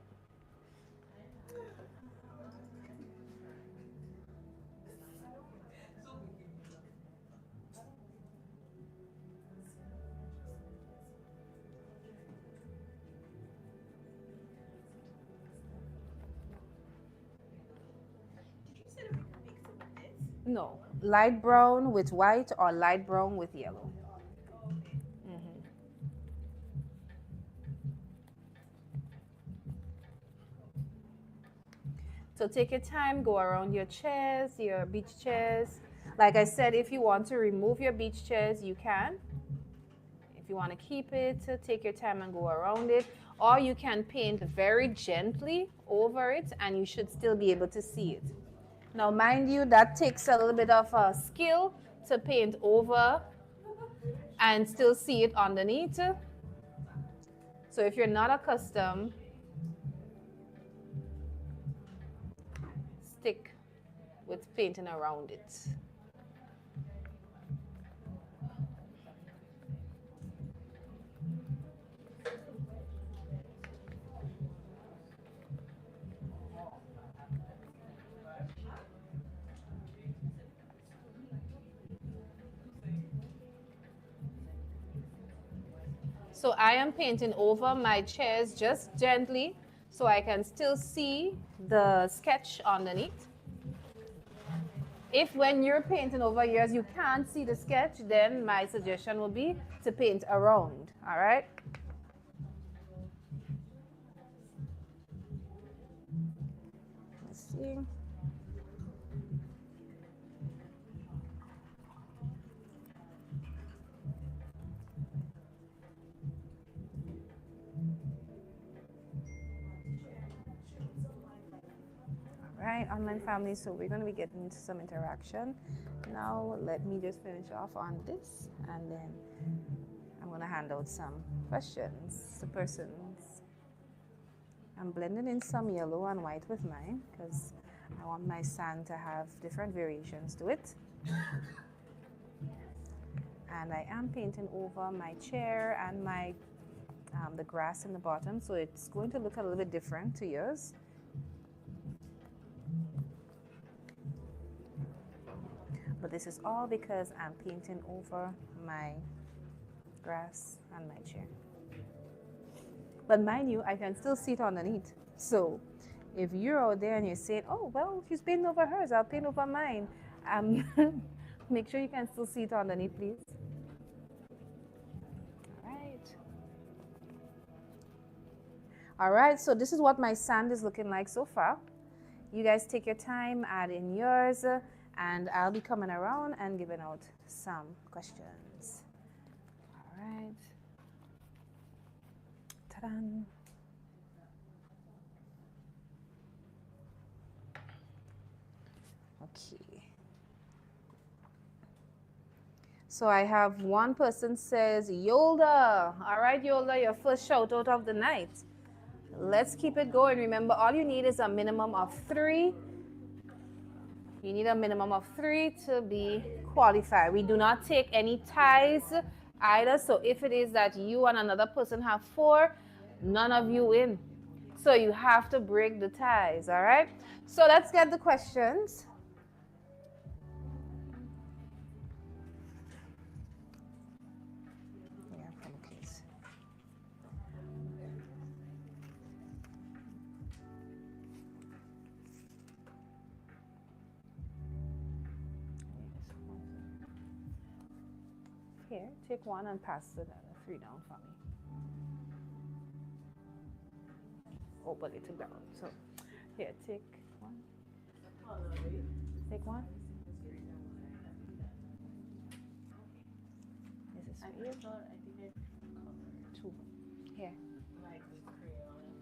No, light brown with white or light brown with yellow. So take your time, go around your chairs, your beach chairs. Like I said, if you want to remove your beach chairs, you can. If you want to keep it, take your time and go around it. Or you can paint very gently over it and you should still be able to see it. Now, mind you, that takes a little bit of a skill to paint over and still see it underneath. So if you're not accustomed, stick with painting around it. So I am painting over my chairs just gently so I can still see the sketch underneath. If when you're painting over yours you can't see the sketch, then my suggestion will be to paint around, all right? Let's see. right, online family, so we're going to be getting into some interaction. Now, let me just finish off on this, and then I'm going to hand out some questions to persons. I'm blending in some yellow and white with mine because I want my sand to have different variations to it. And I am painting over my chair and my the grass in the bottom, so it's going to look a little bit different to yours. But this is all because I'm painting over my grass and my chair. But mind you, I can still see it underneath. So if you're out there and you're saying, oh, well, she's painting over hers, I'll paint over mine. Make sure you can still see it underneath, please. All right, so this is what my sand is looking like so far. You guys take your time, add in yours, and I'll be coming around and giving out some questions. All right. Ta-da. Okay. So I have one person says, Yolda. All right, Yolda, your first shout out of the night. Let's keep it going. Remember, all you need is a minimum of 3. You need a minimum of 3 to be qualified. We do not take any ties either. So if it is that you and another person have 4, none of you win. So you have to break the ties, all right? So let's get the questions. Here, take one and pass the 3 down for me. Oh, but it took that one. So, here, take one. Take one. Is this for you? 2. Here. Like the crayon and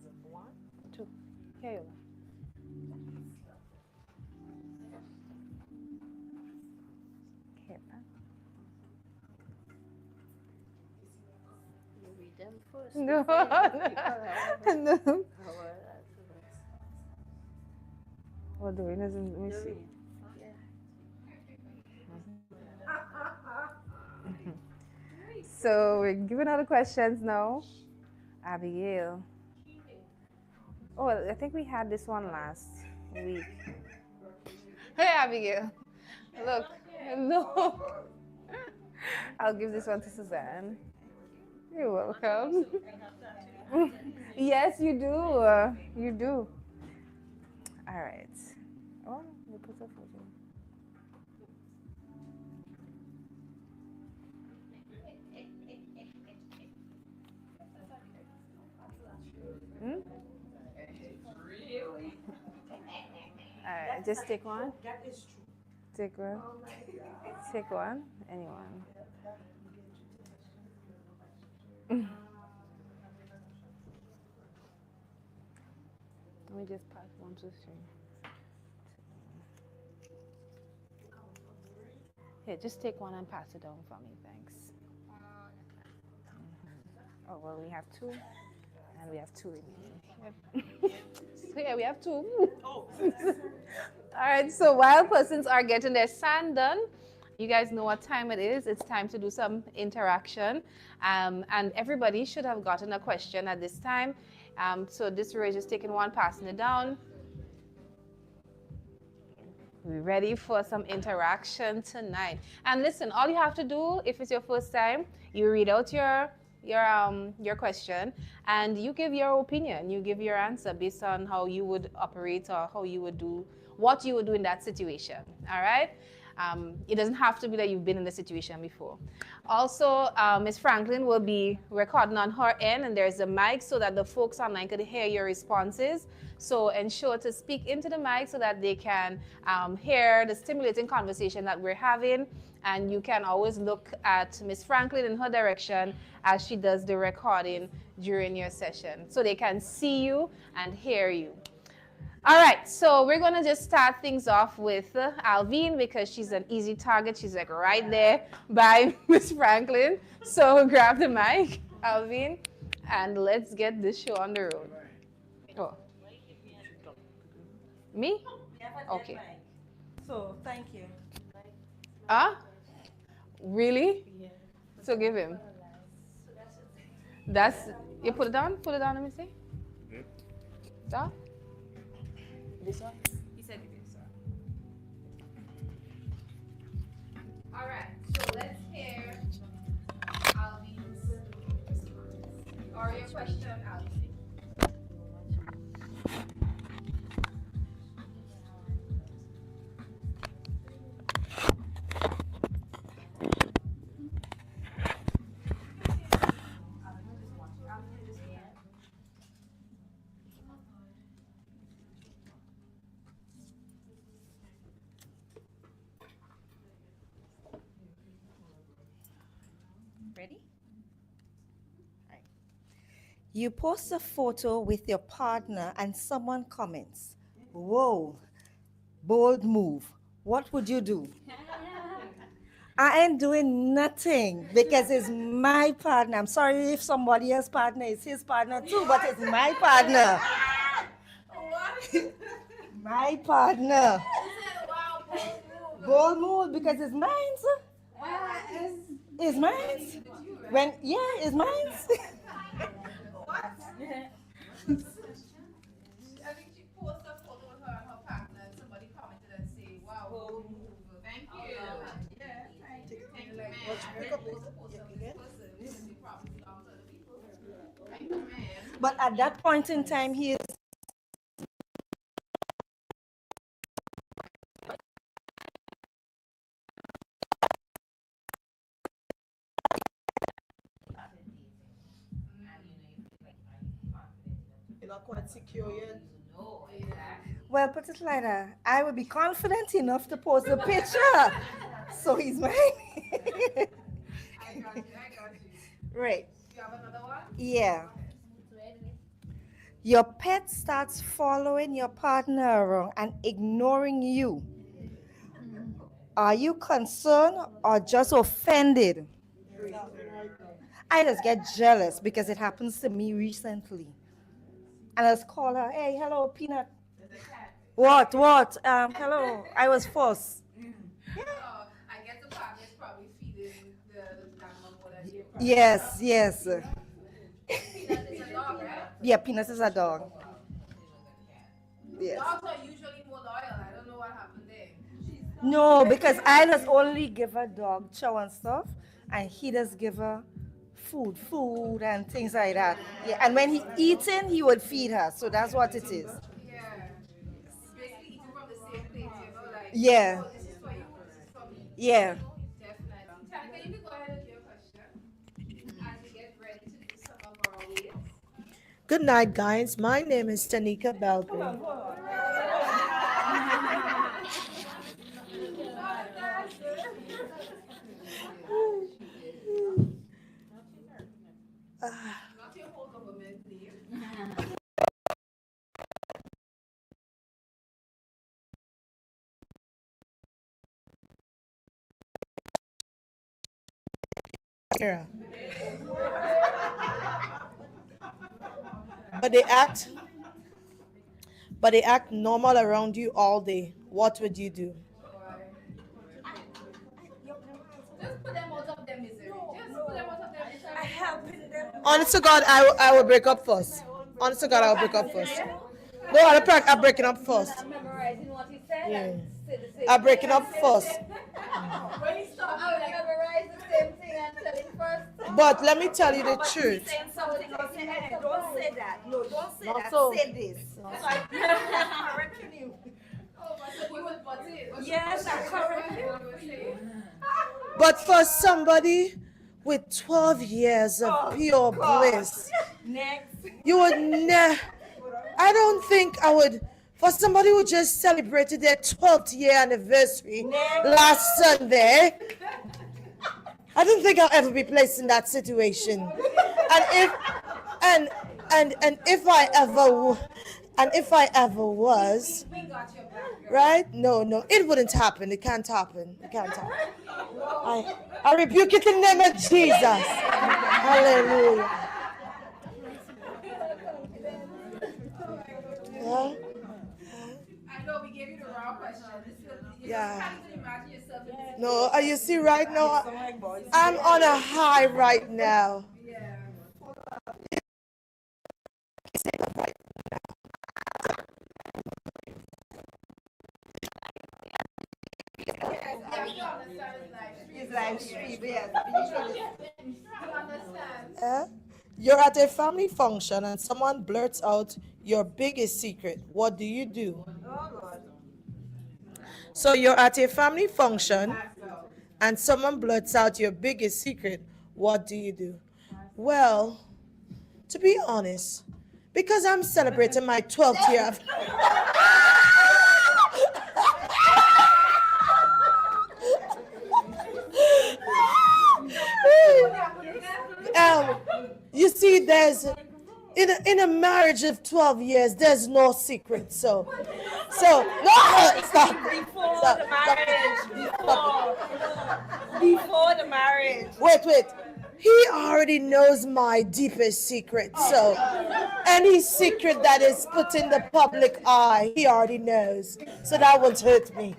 pencil. 1, 2. Here you go. Them first. No. No. What doing isn't, let me see. So we're giving out the questions now. Abigail. Oh, I think we had this one last week. Hey, Abigail. Look. No. I'll give this one to Suzanne. You're welcome. Yes, you do. You do. All right. Oh, we put a photo. All right, just take one. That is true. Take one. Take one. Anyone. Let me just pass 1, 2, 3. Here, just take one and pass it down for me, thanks. Oh, well, we have 2, and we have 2 remaining. So, yeah, we have 2. All right, so while persons are getting their sand done, you guys know what time it is. It's time to do some interaction. And everybody should have gotten a question at this time. So this row is just taking one, passing it down. We're ready for some interaction tonight. And listen, all you have to do, if it's your first time, you read out your question and you give your opinion. You give your answer based on how you would operate or how you would do, what you would do in that situation. All right? It doesn't have to be that you've been in the situation before. Also, Ms. Franklin will be recording on her end, and there's a mic so that the folks online can hear your responses. So ensure to speak into the mic so that they can hear the stimulating conversation that we're having. And you can always look at Ms. Franklin in her direction as she does the recording during your session, so they can see you and hear you. All right, so we're gonna just start things off with Alvin because she's an easy target. She's like right there by Miss Franklin. So grab the mic, Alvin, and let's get this show on the road. Oh, me? Okay. So, thank you. Ah, really? So give him. That's you put it down. Put it down. Let me see. Down. This one. He said this. All right, so let's hear Alvin's or your question, Alvin. Ready? Right. You post a photo with your partner and someone comments, "Whoa, bold move." What would you do? I ain't doing nothing because it's my partner. I'm sorry if somebody else's partner is his partner too, but it's my partner. My partner. Bold move because it's mine. It's mine. It's mine. I think she posted a photo with her and her partner, and somebody commented and say, "Wow, bold move." Thank you. Yeah, thank you. Thank you, man. I think post a post of this person because they probably belong to other people. Thank you, man. But at that point in time, he is. You're not quite secure yet. Well, put it like that. I would be confident enough to post the picture. So he's mine. I got you. Right. You have another one? Yeah. Your pet starts following your partner around and ignoring you. Are you concerned or just offended? I just get jealous because it happens to me recently. And I just call her, "Hey, hello, Peanut." What? Hello. I was forced. I guess the partner is probably feeding the animal more than you. Yes. Peanut is a dog, right? Yeah, Peanut is a dog. Yes. Dogs are usually more loyal. I don't know what happened there. No, because I just only give her dog chow and stuff, and he does give her food and things like that. Yeah, and when he eating, he would feed her. So that's what it is. Yeah. Basically eating from the same plate, like, Yeah. oh, this is for you, this is for me. Yeah. Definitely. Tanika, you can go ahead with your question as we get ready to do some of our weights. Good night, guys. My name is Tanika Belgrade. Not your whole government name. Era. But they act normal around you all day. What would you do? Just put them out of their misery. Just put them out of their misery. Honest to God, I will break up first. Honest to God, I will break up first. No, I'm breaking up first. I'm memorizing what he said. Yeah. Say the same I'm breaking up first. When he started, I would memorize the same thing and tell him first. But let me tell you the truth. Saying something, don't say that. No, don't say Not that. so. Say this. I'm correcting you. Oh, but so you would butt in. Yes, I'm correcting you. But for somebody with 12 years of pure bliss, Next. you would never. I don't think I would. For somebody who just celebrated their 12th year anniversary last Sunday, I don't think I'll ever be placed in that situation. And And if I ever was, right? No, no, it wouldn't happen. It can't happen. It can't happen. I rebuke it in the name of Jesus. Hallelujah. Yeah. I know we gave you the wrong question. You Yeah. can't even imagine yourself in this No, you see, right now, I'm on a high right now. Yeah. Yes, you have to understand his life stream. Yes. You understand? Eh? You're at a family function and someone blurts out your biggest secret. What do you do? So you're at a family function and someone blurts out your biggest secret. What do you do? Well, to be honest, because I'm celebrating my 12th year of um, you see, there's in a marriage of 12 years, there's no secret. So no, stop. Before Stop, the stop. marriage. Stop. Before the marriage. Wait. He already knows my deepest secret. So any secret that is put in the public eye, he already knows. So that won't hurt me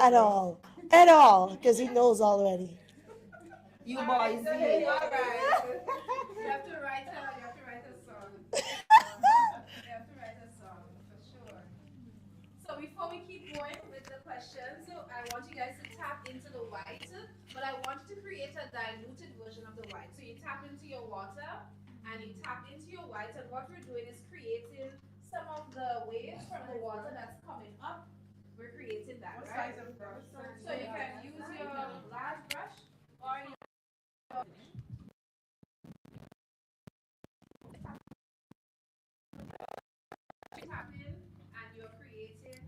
at all. At all, because he knows already. You boys. All right. You have to write a song. You have to write a song for sure. So before we keep going with the questions, I want you guys to tap into the white, but I want you to create a diluted version of the white. So you tap into your water and you tap into your white, and what we're doing is creating some of the waves from the water that's coming up. We're creating that, right? So you can use your large brush or you tap in and you're creating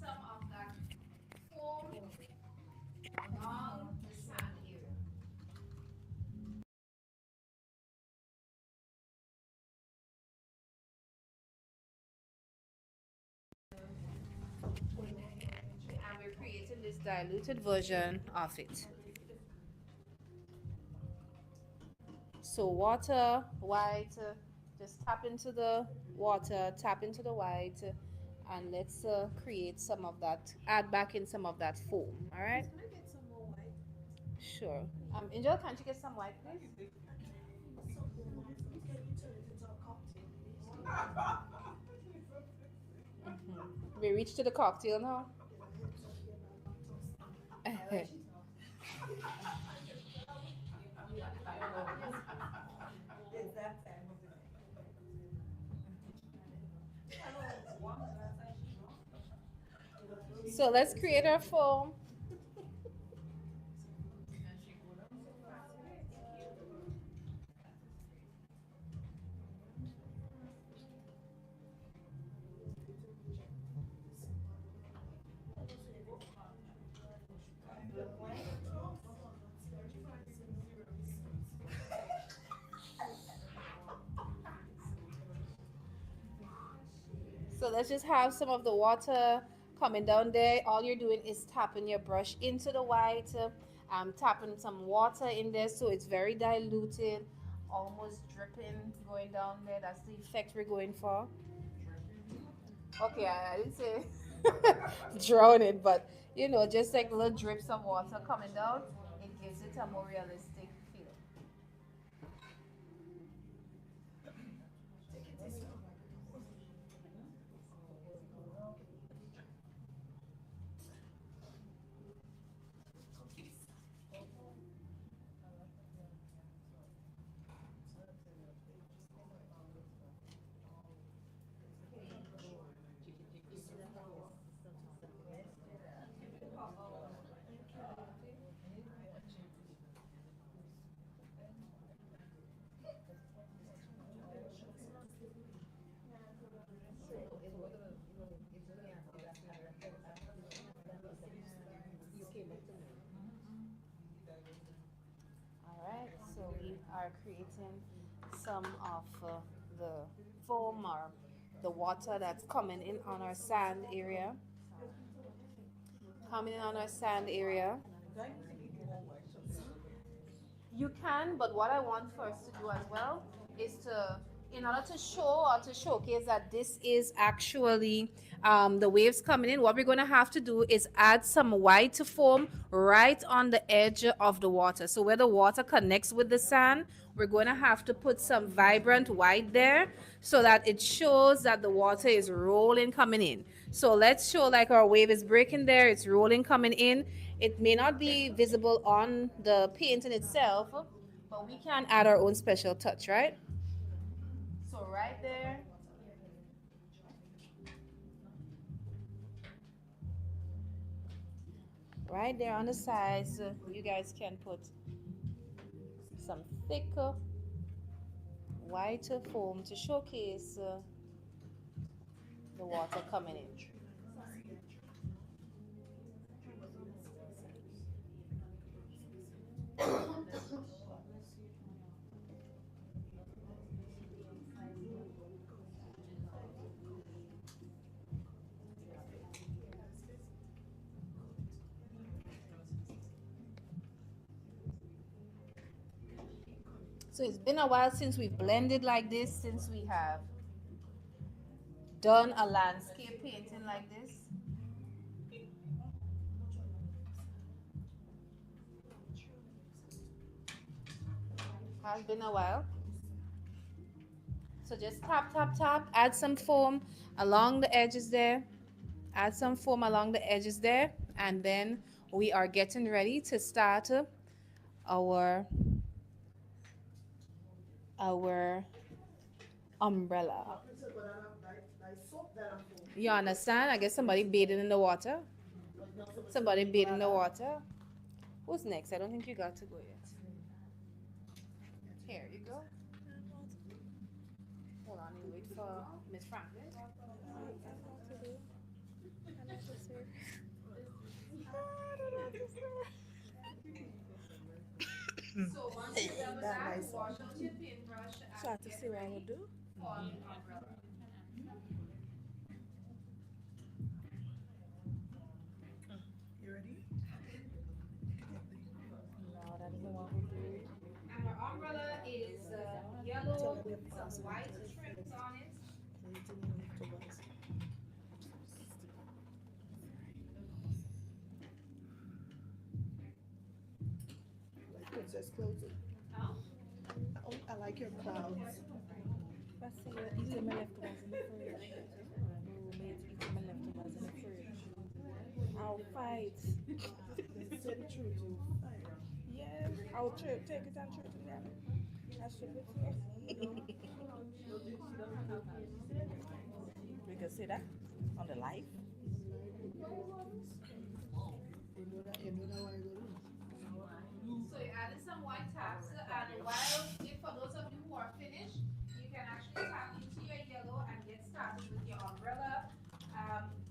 some of that foam along the sand area. And we're creating this diluted version of it. So water, white, just tap into the water, tap into the white, and let's create some of that, add back in some of that foam, all right? Sure. Angel, can't you get some white, please? We reach to the cocktail now. So let's create our foam. So let's just have some of the water coming down there. All you're doing is tapping your brush into the white, tapping some water in there so it's very diluted, almost dripping going down there. That's the effect we're going for. Okay, I didn't say drown it, but just like little drips of water coming down, it gives it a more realistic feel. All right, so we are creating some of the foam or the water that's coming in on our sand area. Coming in on our sand area. You can, but what I want for us to do as well is to, in order to show or to showcase that this is actually the waves coming in, what we're going to have to do is add some white foam right on the edge of the water. So where the water connects with the sand, we're going to have to put some vibrant white there so that it shows that the water is rolling coming in. So let's show like our wave is breaking there, it's rolling coming in. It may not be visible on the painting itself, but we can add our own special touch, right? So right there, right there on the sides, you guys can put some thicker white foam to showcase the water coming in. So it's been a while since we've blended like this, since we have done a landscape painting like this. Has been a while. So just tap, tap, tap, add some foam along the edges there. Add some foam along the edges there. And then we are getting ready to start our our umbrella. You understand? I guess somebody bathing in the water. Somebody bathing in the water. Who's next? I don't think you got to go yet. Here you go. Hold on, you wait for Miss Franklin. So once you're done with that, wash out your paintbrush and get ready for the umbrella. You ready? And our umbrella is yellow with some white trims on it. Princess, close it. Oh. Oh, I like your clouds. I'll fight. Say the truth, you fire. Yes, I'll take it and throw it together. That's what it We can see that on the live. You know that why I go So you added some white taps, and while, if for those of you who are finished, you can actually tap into your yellow and get started with your umbrella.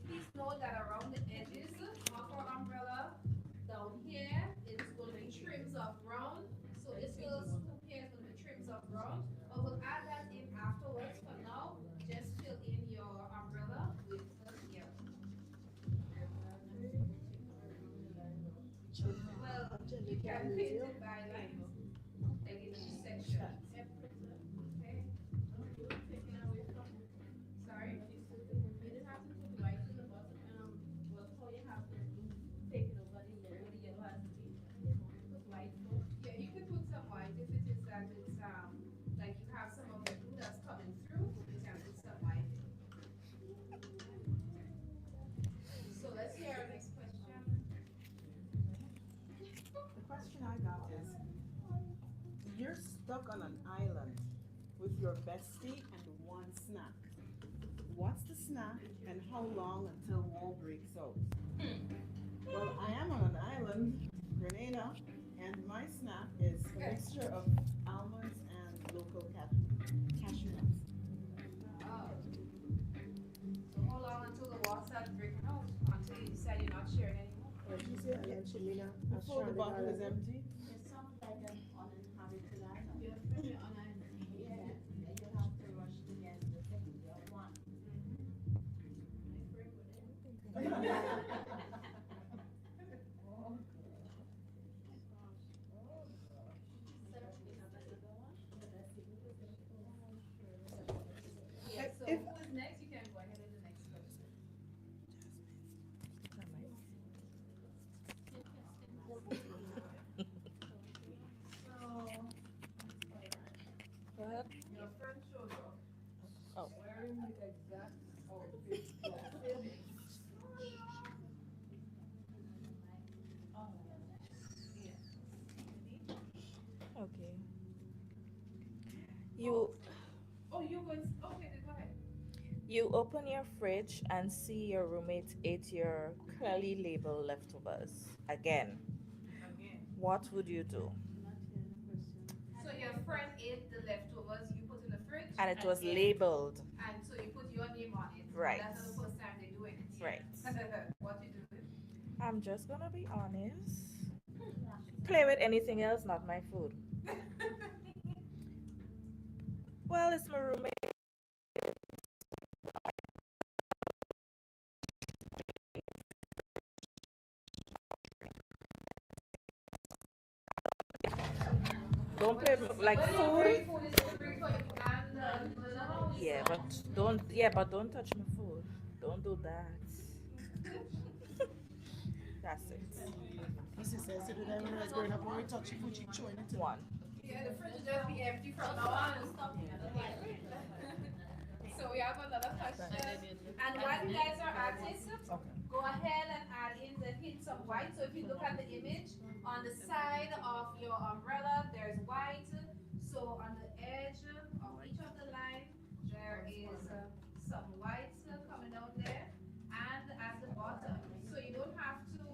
Please note that around the edges of our umbrella, down here, it's going to be trims of brown. So this little scoop here is going to be trims of brown, but we'll add that in afterwards. For now, just fill in your umbrella with the yellow. Well, you can paint it by lines, like in each section. Okay. Sorry? You just have to put white in the bottom. Well, so you have to take it over the yellow has to be put white. Yeah, you could put some white if it is that it's like you have some of the blue that's coming through. You can put some white in. So let's hear our next question. The question I got is, you're stuck on an island with your bestie and one snack. What's the snack and how long until war breaks out? Well, I am on an island, Grenada, and my snack is a mixture of almonds and local cashew nuts. Oh. So how long until the wall starts breaking out? Until you decide you're not sharing anymore? Before the bottle is empty, You're Okay. You Oh, you going? Okay, go ahead. you open your fridge and see your roommate ate your curly label leftovers again. What would you do? So your friend ate the leftovers you put in the fridge, And it was labeled. and so you put your name on it. And Right. that's not the first time they're doing it. Right. What you doing? I'm just gonna be honest. Play with anything else, not my food. Well, it's my roommate. Don't play with, like food. Food is free for you and Yeah, but don't touch my food. Don't do that. That's it. My sister used to do that when I was growing up. When we touch food, she throwing it. One. Yeah, the fridge will just be empty from now on. So we have another question. And while you guys are at it, go ahead and add in the hints of white. So if you look at the image, on the side of your umbrella, there's white. So on the edge of each of the line, there is some white coming out there. And at the bottom. So you don't have to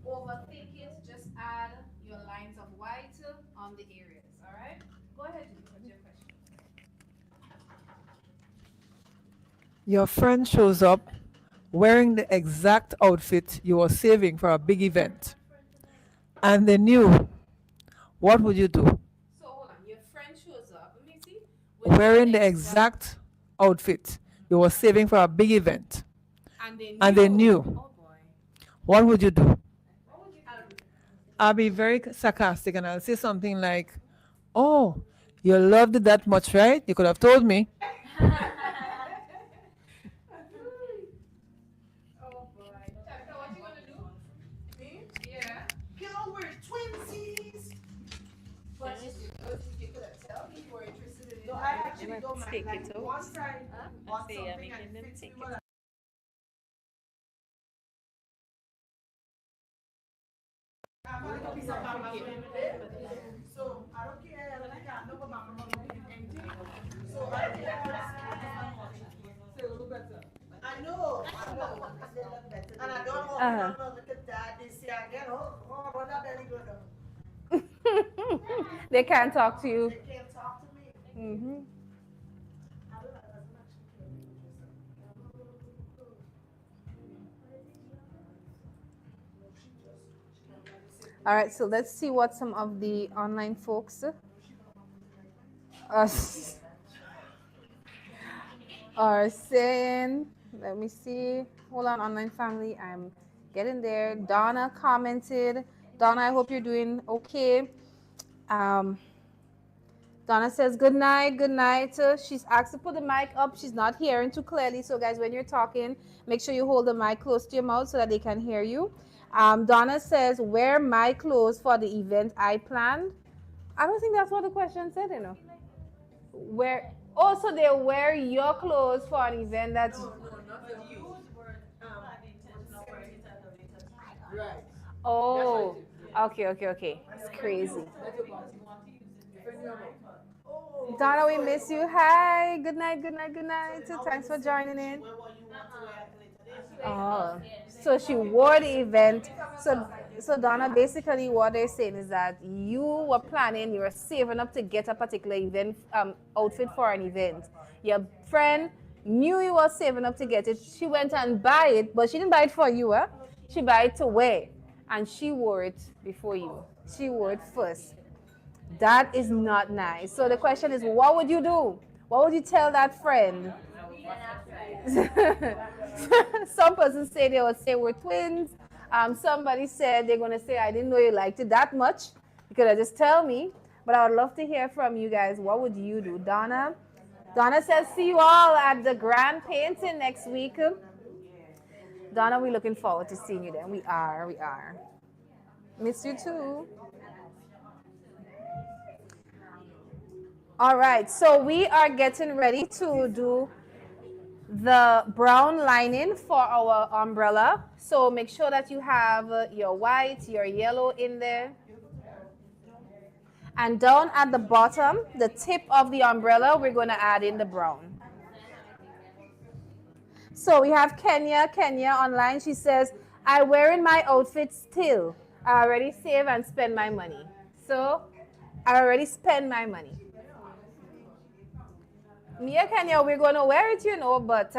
overthink it. Just add your lines of white on the areas. All right? Go ahead, Julie. What's your question? Your friend shows up wearing the exact outfit you were saving for a big event, and they knew. What would you do? So hold on. Your friend shows up. Let me see. With Wearing the exact outfit you were saving for a big event, and they knew. and they knew. Oh boy. What would you do? What would you do? I'll be very sarcastic and I'll say something like, "Oh, you loved it that much, right? You could have told me." Oh boy. Chaka, what you gonna do? Me? Yeah. Girl, we're twinsies. But if you could have told me you were interested in it. No, I actually don't mind. Take Like, it out. one time, bought Say, something making and them fixed take me it. what I want a piece of mama so I don't care. Like, I know what mama anything. So I don't care. I know. And I don't want to look at that. They say again, oh, run that belly go down. They can't talk to you. They can't talk to me. Mm-hmm. I don't know, it doesn't actually kill me. All right, so let's see what some of the online folks uh, are saying. Let me see. Hold on, online family. I'm getting there. Donna commented. Donna, I hope you're doing okay. Um, Donna says, good night, good night. She's asked to put the mic up. She's not hearing too clearly. So, guys, when you're talking, make sure you hold the mic close to your mouth so that they can hear you. Donna says, wear my clothes for the event I planned. I don't think that's what the question said, you know. Where also they wear your clothes for an event that's Right. oh okay. It's crazy. Donna, we miss you. Hi, good night. So thanks for joining in. Oh, so she wore the event. So Donna, basically what they're saying is that you were planning, you were saving up to get a particular event outfit for an event. Your friend knew you were saving up to get it. She went and buy it, but she didn't buy it for you, huh? She buy it to wear, and she wore it before you. She wore it first. That is not nice. So the question is, what would you do? What would you tell that friend? Some person say they would say we're twins. Somebody said they're going to say, I didn't know you liked it that much. You could have just tell me. But I would love to hear from you guys. What would you do? Donna? Donna says, see you all at the grand painting next week. Donna, we're looking forward to seeing you then. We are. Miss you too. All right, so we are getting ready to do the brown lining for our umbrella. So make sure that you have your white, your yellow in there. And down at the bottom, the tip of the umbrella, we're going to add in the brown. So we have Kenya online. She says, I wearing my outfit still. I already save and spend my money. So I already spend my money. Me and Kenya, we're going to wear it, you know, but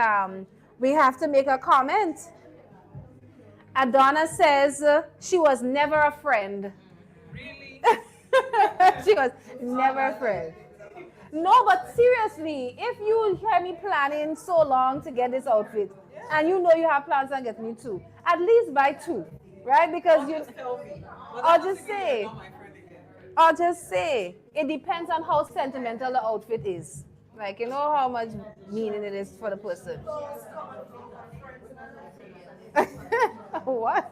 we have to make a comment. Adonna says she was never a friend. Really? She was never a friend. No, but seriously, if you hear me planning so long to get this outfit, and you know you have plans on getting me two, at least buy two, right? Because you, or just say, it depends on how sentimental the outfit is. Like, you know how much meaning it is for the person. What?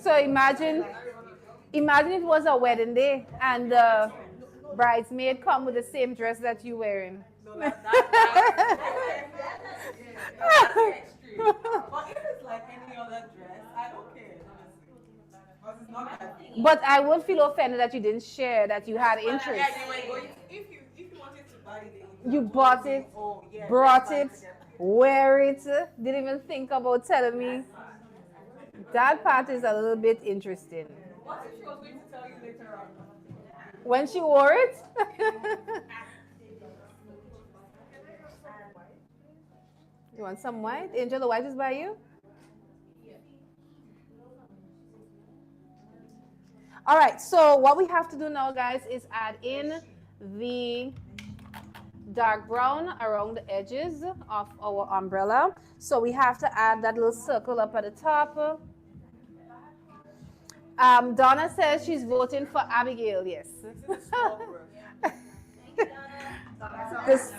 So imagine it was a wedding day and the bridesmaid come with the same dress that you wearing. But if it's like any other dress, I don't care, honestly. Because it's not that big. But I would feel offended that you didn't share, that you had interest. If you wanted to buy it, You bought it, oh, yeah, brought it, wear it, didn't even think about telling me. That part is a little bit interesting. What if she was going to tell you later on? When she wore it? You want some white? Angel, the white is by you? All right, so what we have to do now, guys, is add in the dark brown around the edges of our umbrella. So we have to add that little circle up at the top. Donna says she's voting for Abigail, yes. This,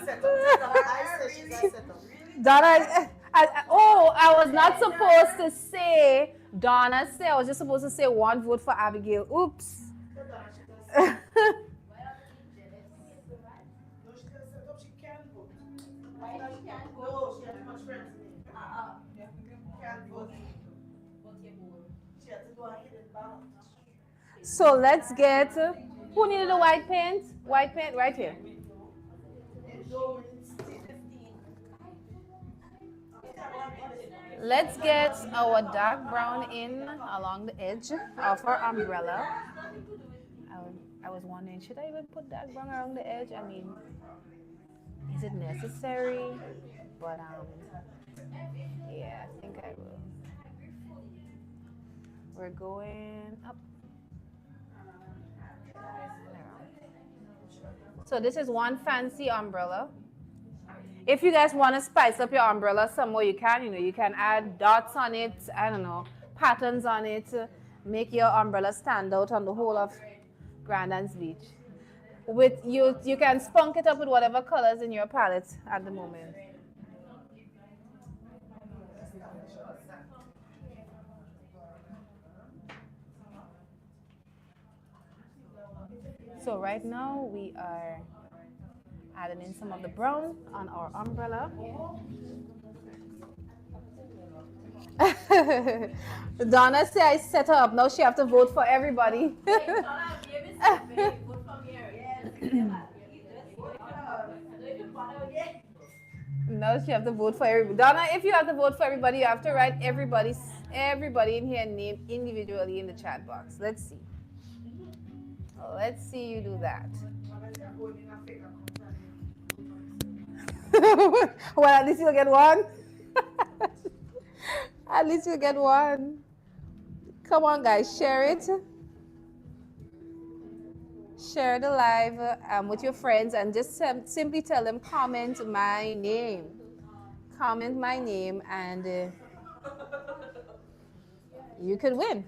Donna, I was not supposed to say Donna said. I was just supposed to say one vote for Abigail. Oops. So let's get, who needed a white paint? White paint right here. Let's get our dark brown in along the edge of our umbrella. I was wondering, should I even put dark brown around the edge? I mean, is it necessary? But yeah, I think I will. We're going up. So this is one fancy umbrella. If you guys want to spice up your umbrella some more, you can. You can add dots on it. I don't know, patterns on it. Make your umbrella stand out on the whole of Grandans Beach. With you can spunk it up with whatever colors in your palette at the moment. So right now we are adding in some of the brown on our umbrella. Donna said I set her up. Now she have to vote for everybody. Now she have to vote for everybody. Donna, if you have to vote for everybody, you have to write everybody in here name individually in the chat box. Let's see. Let's see you do that. Well, at least you'll get one. At least you'll get one. Come on, guys, share it. Share the live with your friends and just simply tell them, comment my name. Comment my name and you could win.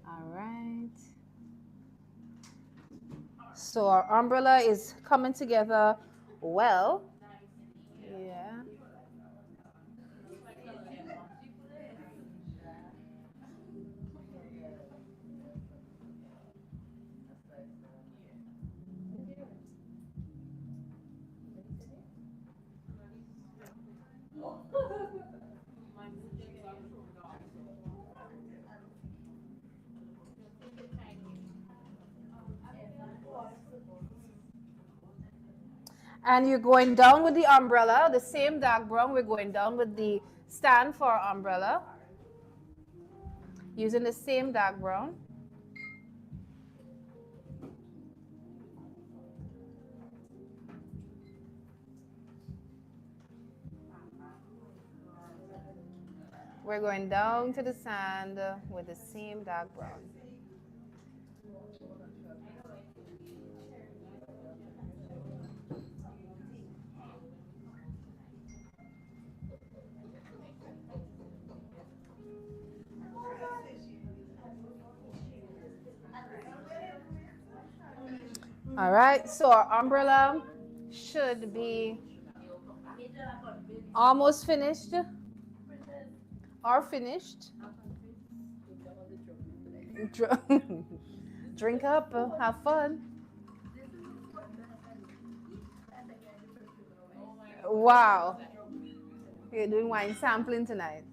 All right. So our umbrella is coming together well. Yeah. And you're going down with the umbrella, the same dark brown. We're going down with the stand for our umbrella, using the same dark brown. We're going down to the sand with the same dark brown. All right, so our umbrella should be almost finished or finished. Drink up, have fun. Wow, you're doing wine sampling tonight.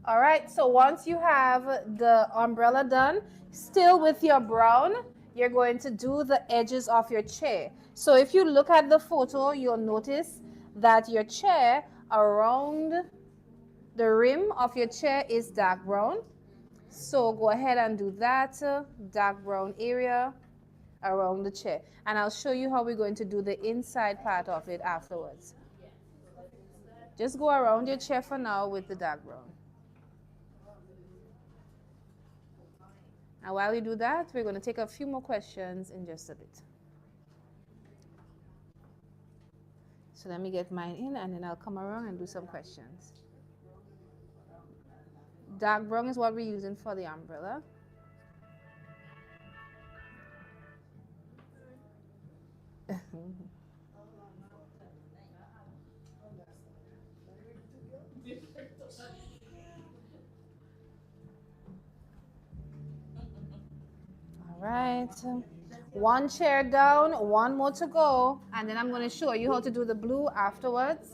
All right, so once you have the umbrella done, still with your brown, you're going to do the edges of your chair. So if you look at the photo, you'll notice that your chair around the rim of your chair is dark brown. So go ahead and do that dark brown area around the chair. And I'll show you how we're going to do the inside part of it afterwards. Just go around your chair for now with the dark brown. And while you do that, we're going to take a few more questions in just a bit. So let me get mine in and then I'll come around and do some questions. Dark brown is what we're using for the umbrella. All right. One chair down, one more to go, and then I'm going to show you how to do the blue afterwards.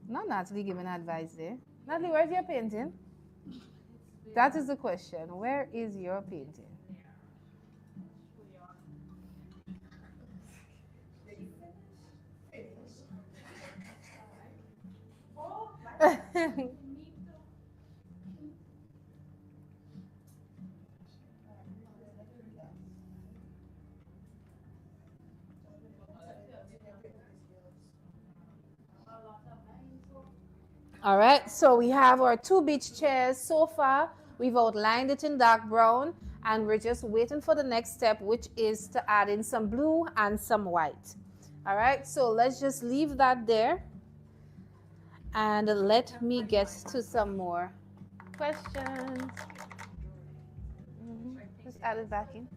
Not Natalie giving advice there. Natalie, where's your painting? That is the question. Where is your painting? All right, so we have our two beach chairs so far. We've outlined it in dark brown, and we're just waiting for the next step, which is to add in some blue and some white. All right, so let's just leave that there. And let me get to some more questions. Just add it back in.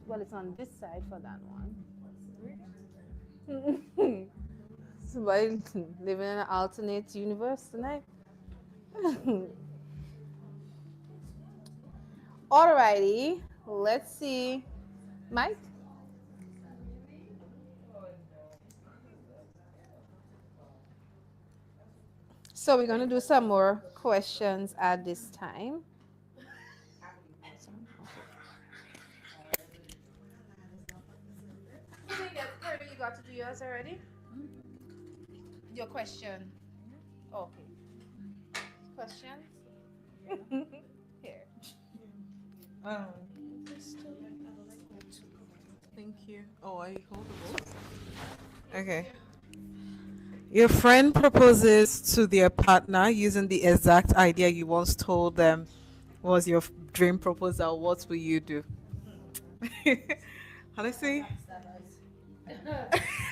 Well, it's on this side for that one. Somebody living in an alternate universe tonight. Alrighty, let's see. Mike? So we're going to do some more questions at this time. You got to do yours already? your question. Okay. Questions? Here. Thank you. Oh, I hold the book. Okay. Your friend proposes to their partner using the exact idea you once told them was your dream proposal. What will you do? Honestly,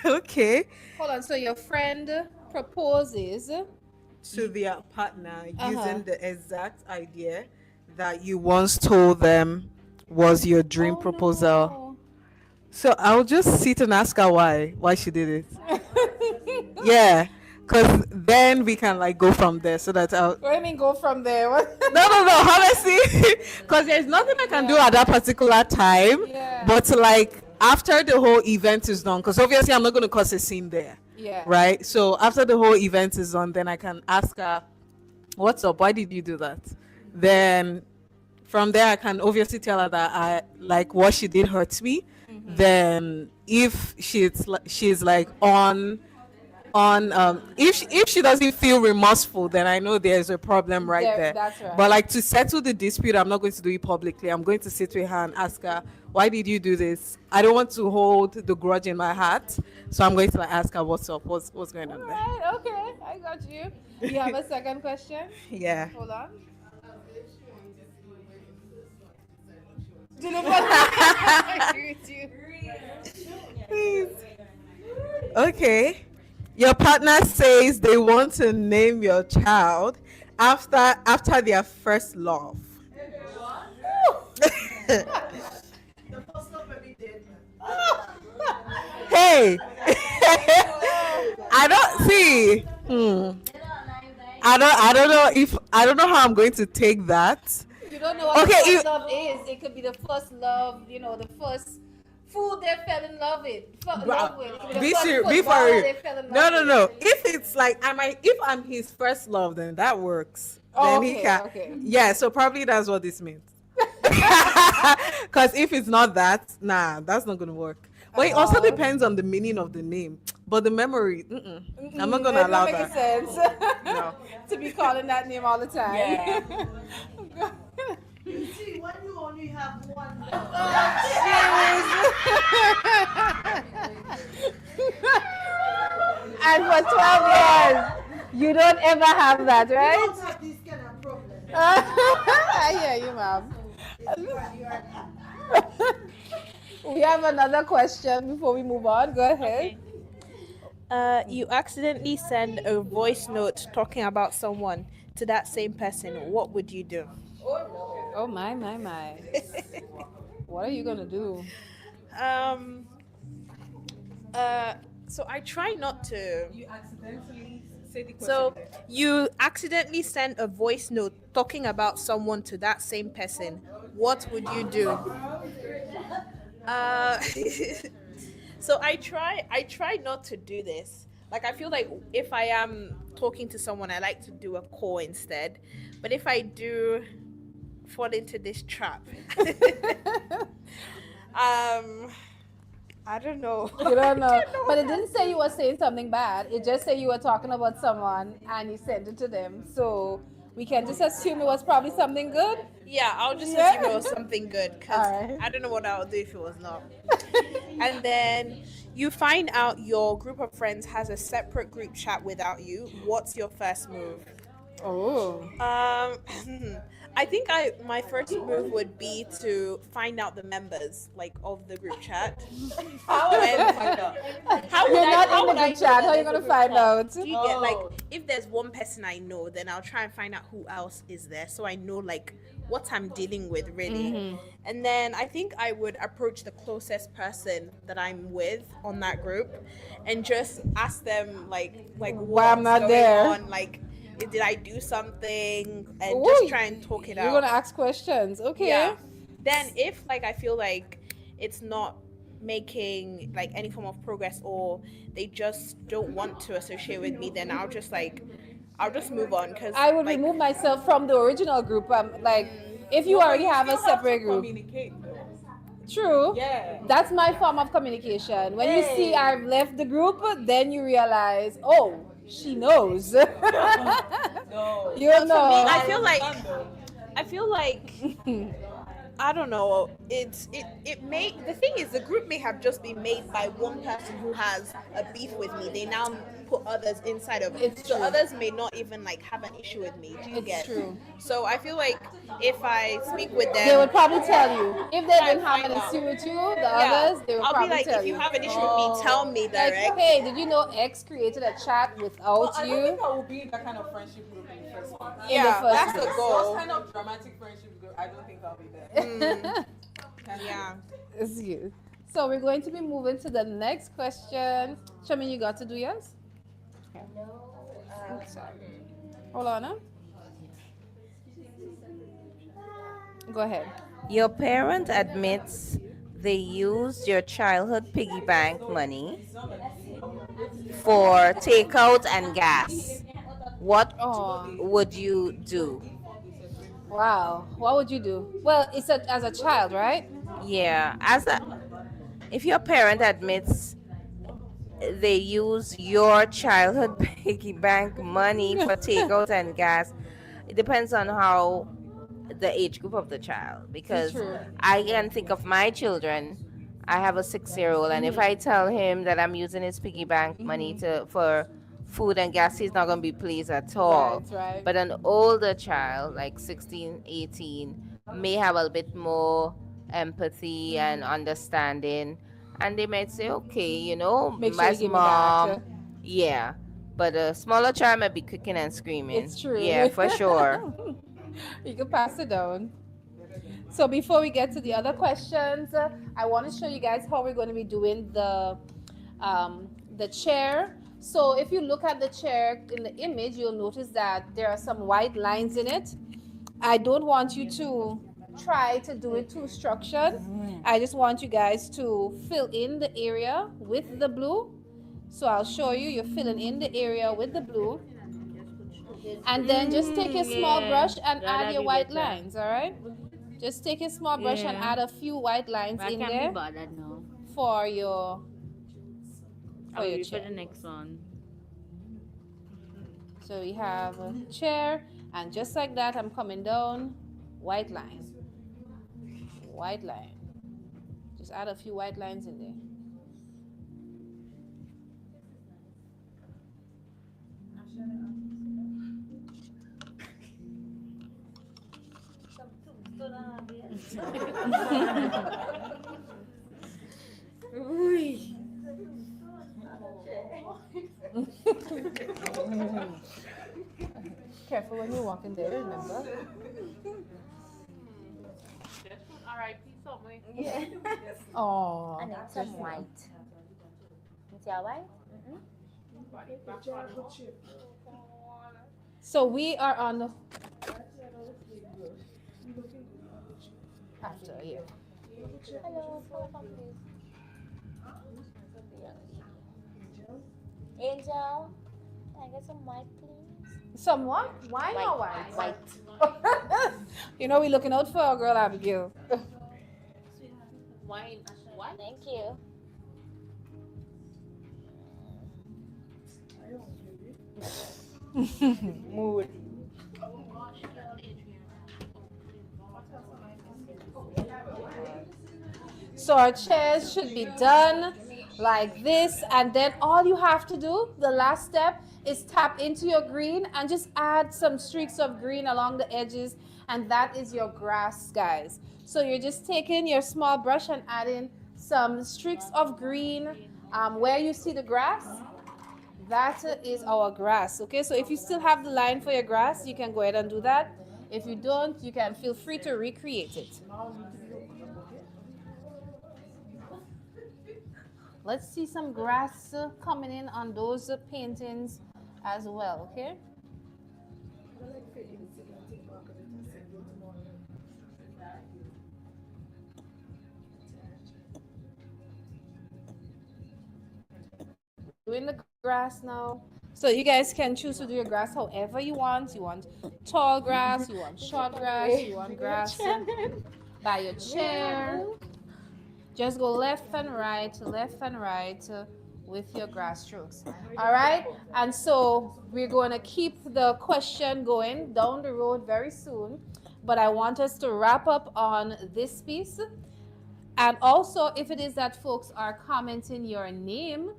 okay. Hold on. So your friend proposes. To their partner Uh-huh. using the exact idea that you once told them was your dream Oh proposal. no. So I'll just sit and ask her why she did it. Yeah, because then we can like go from there. So that I'll What do you mean go from there? What? no, honestly, because there's nothing I can do at that particular time. Yeah. But like after the whole event is done, because obviously I'm not going to cause a scene there, Yeah. right? So after the whole event is done, then I can ask her, "What's up? Why did you do that?" Then from there I can obviously tell her that I like what she did hurts me. Then if she's like on if she doesn't feel remorseful, then I know there's a problem right there. That's right. But like to settle the dispute, I'm not going to do it publicly. I'm going to sit with her and ask her, why did you do this? I don't want to hold the grudge in my heart, so I'm going to like ask her what's up, what's going on All there. right. Okay. I got you. You have a second question? Yeah. Hold on. Do you know what? I agree with you. Please. Okay. Your partner says they want to name your child after their first love. Hey, I don't see. I don't know how I'm going to take that. You don't know what Okay, the you- first love is. It could be the first love, the first food they fell in love with. Love with. It could Be the first serious, be for footballer real. they fell in No, love no, with. no. If it's like if I'm his first love, then that works. Oh, Then he okay, can. okay. Yeah, so probably that's what this means. Because if it's not that, nah, that's not gonna work. But it also depends on the meaning of the name. But the memory, I'm not gonna It allow don't make that. sense No. to be calling that name all the time. You see, when you only have one And for 12 years, you don't ever have that, you right? don't have this kind of problem. I hear you, ma'am. We have another question before we move on. Go ahead. You accidentally send a voice note talking about someone to that same person. What would you do? Oh, my. What are you going to do? So I try not to. You accidentally say the question. So you accidentally send a voice note talking about someone to that same person. What would you do? So I try not to do this. Like I feel like if I am talking to someone, I like to do a call instead. But if I do fall into this trap, I don't know. You don't know. But it didn't say you were saying something bad. It just said you were talking about someone and you sent it to them. So we can just assume it was probably something good. Yeah, I'll just Yeah. assume it was something good because Alright. I don't know what I would do if it was not. And then you find out your group of friends has a separate group chat without you. What's your first move? Oh. I think my first move would be to find out the members of the group chat. How would I find out? You're not in the group chat. How are you going to find out? Do you get if there's one person I know, then I'll try and find out who else is there, so I know what I'm dealing with really. And then I think I would approach the closest person that I'm with on that group, and just ask them why I'm not there. on, did I do something, and Ooh, just try and talk it out. You're going to ask questions. Okay. Yeah. Then if I feel like it's not making any form of progress, or they just don't want to associate with me, then I'll just move on, because I would remove myself from the original group. If you already have a separate group. Communicate though. True. Yeah. That's my form of communication. When you see I've left the group, then you realize, oh, She knows. You For know. me, I feel like I don't know. It may the thing is the group may have just been made by one person who has a beef with me. They now put others inside of it. It's So true. others may not even like have an issue with me. Do you It's get? true. So I feel like if I speak with them, They would probably tell you if they try didn't and have find an out. issue with you. The Yeah, others, they would I'll be probably like, tell if you you. have an issue with me, tell me Like, direct. hey, did you know X created a chat without But I don't think you? I will be in that kind of friendship group in the first place. In the Yeah, first that's the place. Those goal. kind of dramatic friendship group, I don't think I'll be there. Yeah. It's good. So we're going to be moving to the next question. Shamin, you got to do yours? Oops, sorry. Hold on. Huh? Go ahead. Your parent admits they used your childhood piggy bank money for takeout and gas. What Oh, would you do? wow. What would you do? Well, it's as a child, right? Yeah, if your parent admits they use your childhood piggy bank money for takeout and gas, it depends on how the age group of the child, because true. I can think of my children. I have a 6-year old, and if I tell him that I'm using his piggy bank money for food and gas, he's not going to be pleased at all. Right. But an older child, like 16, 18, may have a bit more empathy and understanding, and they might say, okay, Make sure you as give me back. mom, yeah. But a smaller child might be kicking and screaming. It's true. Yeah, for sure. You can pass it down. So before we get to the other questions, I want to show you guys how we're going to be doing the chair. So if you look at the chair in the image, you'll notice that there are some white lines in it. I don't want you to try to do it too structured. I just want you guys to fill in the area with the blue. So I'll show you. You're filling in the area with the blue. And then just take a small brush and add your white lines, all right? Just take a small brush and add a few white lines in there for your For chair. the next one. So we have a chair, and just like that, I'm coming down, white line. White line. Just add a few white lines in there. Careful when you walk in there, remember? Oh. I need some white. You see white? So we are on the after, yeah. Hello, follow up, please. Angel, can I get some white, please? Some what? Wine or white? White. You know we're looking out for our girl Abigail. Wine. What? Thank you. Mood. So our chairs should be done like this, and then all you have to do, the last step, is tap into your green and just add some streaks of green along the edges, and that is your grass, guys. So you're just taking your small brush and adding some streaks of green where you see the grass. That is our grass, okay? So if you still have the line for your grass, you can go ahead and do that. If you don't, you can feel free to recreate it. Let's see some grass coming in on those paintings as well, okay? Doing the grass now. So you guys can choose to do your grass however you want. You want tall grass, you want short grass, you want grass by your chair. Just go left and right with your grass strokes. All right, and so we're going to keep the question going down the road very soon, but I want us to wrap up on this piece. And also, if it is that folks are commenting your name,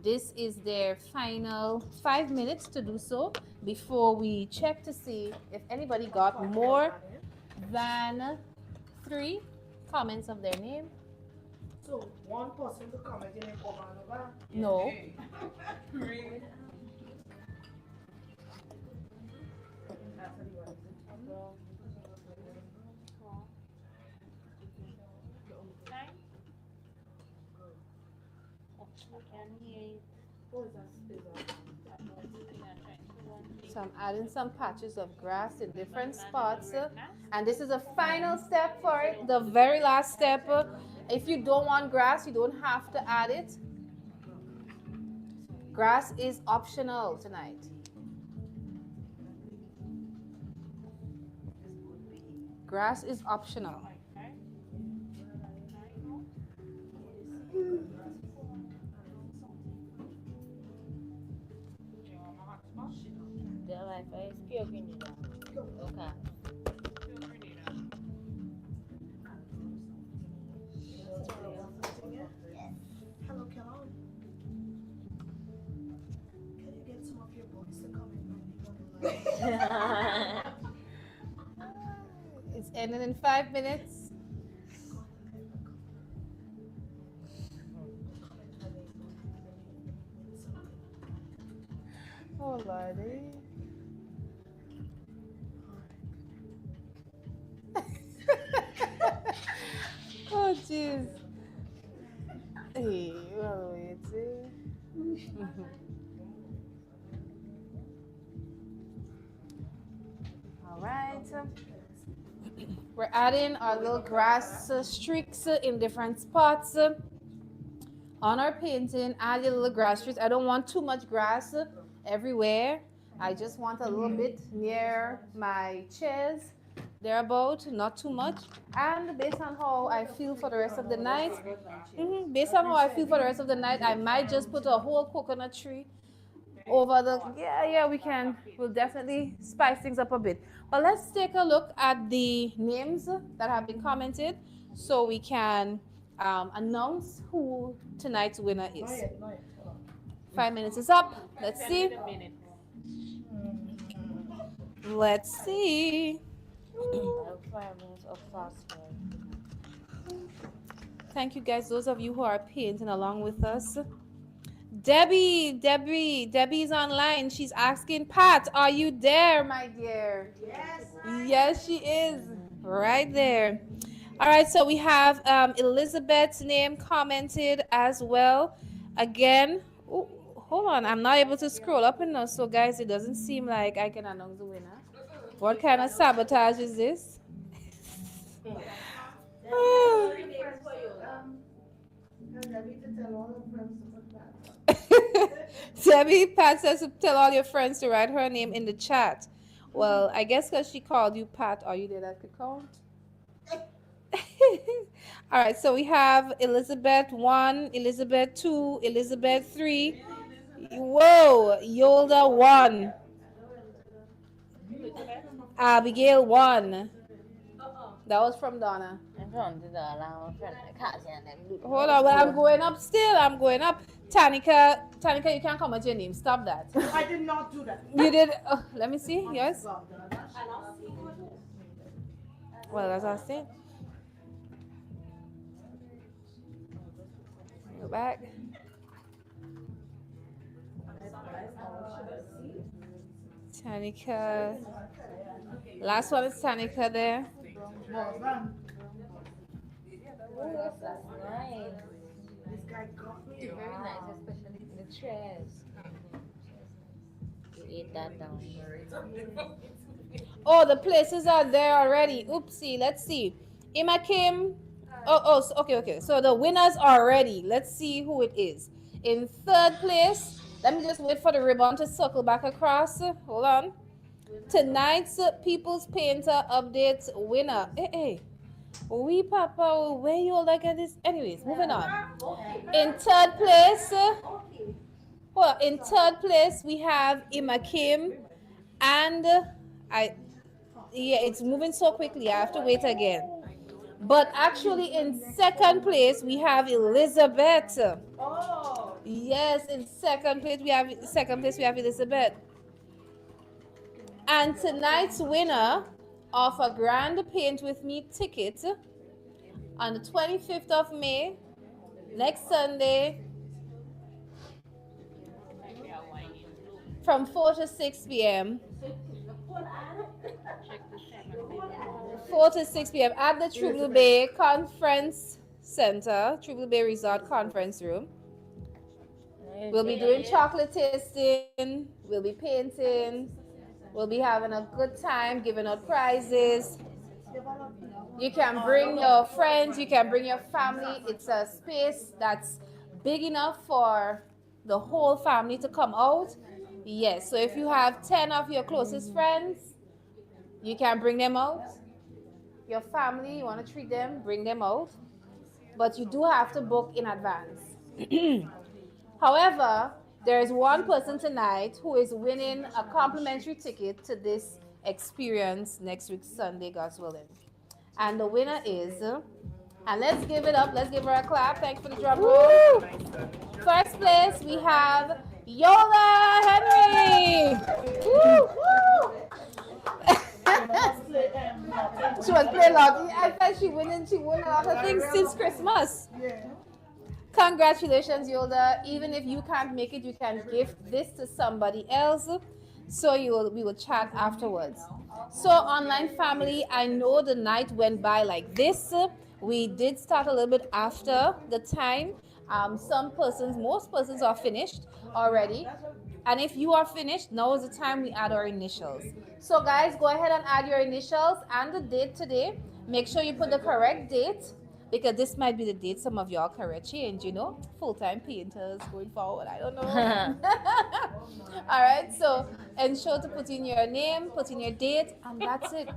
this is their final 5 minutes to do so before we check to see if anybody got more than 3 comments of their name. So one person to comment in a over and over. No. So I'm adding some patches of grass in different spots. And this is a final step for it, the very last step. If you don't want grass, you don't have to add it. Grass is optional tonight. Grass is optional. Okay. Hello, Kelly. Can you get some of your boys to come in? It's ending in 5 minutes. Oh, Lordy. Oh, jeez. Hey, well, wait. All right. We're adding our little grass streaks in different spots on our painting. Add your little grass streaks. I don't want too much grass everywhere. I just want a little bit near my chairs, thereabout, not too much. And based on how I feel for the rest of the night, based on how I feel for the rest of the night, I might just put a whole coconut tree over the, we'll definitely spice things up a bit. But let's take a look at the names that have been commented so we can announce who tonight's winner is. 5 minutes is up. Let's see. Let's see. 5 minutes of fast food. Thank you guys, those of you who are painting along with us. Debbie's online. She's asking, Pat, are you there, my dear? Yes, she is. Right there. All right, so we have Elizabeth's name commented as well. Again, ooh, hold on. I'm not able to scroll up enough, so guys, it doesn't seem like I can announce the winner. What kind of sabotage is this? Debbie, Pat says to tell all your friends to write her name in the chat. Well, I guess because she called you Pat, are you there that could count? All right, so we have Elizabeth 1, Elizabeth 2, Elizabeth 3. Whoa, Yolda 1. Abigail 1. That was from Donna. Hold on, well, I'm going up still. I'm going up. Tanika, you can't comment your name. Stop that. I did not do that. You did. Oh, let me see. Yes. Well, as I said. Go back. Tanika. Last one is Tanika there. Oh, that's nice. This guy got me. Very nice, especially the chairs. You ate that down. Oh, the places are there already. Oopsie. Let's see. Emma Kim. Okay. So the winners are ready. Let's see who it is. In third place, let me just wait for the ribbon to circle back across. Hold on. Tonight's People's Painter Update winner. Hey. We Papa, where you all like at this? Anyways, moving on. In third place, we have Ima Kim, and yeah, it's moving so quickly. I have to wait again. But actually, in second place, we have Elizabeth. Yes, in second place we have Elizabeth. And tonight's winner of a Grand Paint with Me ticket on the 25th of May, next Sunday, from 4 to 6 p.m. 4 to 6 p.m. at the True Bay Conference Center, True Bay Resort Conference Room. We'll be doing chocolate tasting, we'll be painting, we'll be having a good time, giving out prizes. You can bring your friends, you can bring your family. It's a space that's big enough for the whole family to come out. Yes, so if you have 10 of your closest friends, you can bring them out. Your family, you want to treat them, bring them out. But you do have to book in advance. However, there is one person tonight who is winning a complimentary ticket to this experience next week, Sunday, God's willing. And the winner is, and let's give it up, let's give her a clap. Thanks for the drum roll. First place, we have Yola Henry. Woo, woo. She was playing loud. I bet she won a lot of things since Christmas. Congratulations, Yola. Even if you can't make it, you can gift this to somebody else. So we will chat afterwards. So online family, I know the night went by like this. We did start a little bit after the time. Most persons are finished already. And if you are finished, now is the time we add our initials. So guys, go ahead and add your initials and the date today. Make sure you put the correct date, because this might be the date some of y'all career change, full-time painters going forward. I don't know. All right, so ensure to put in your name, put in your date, and that's it.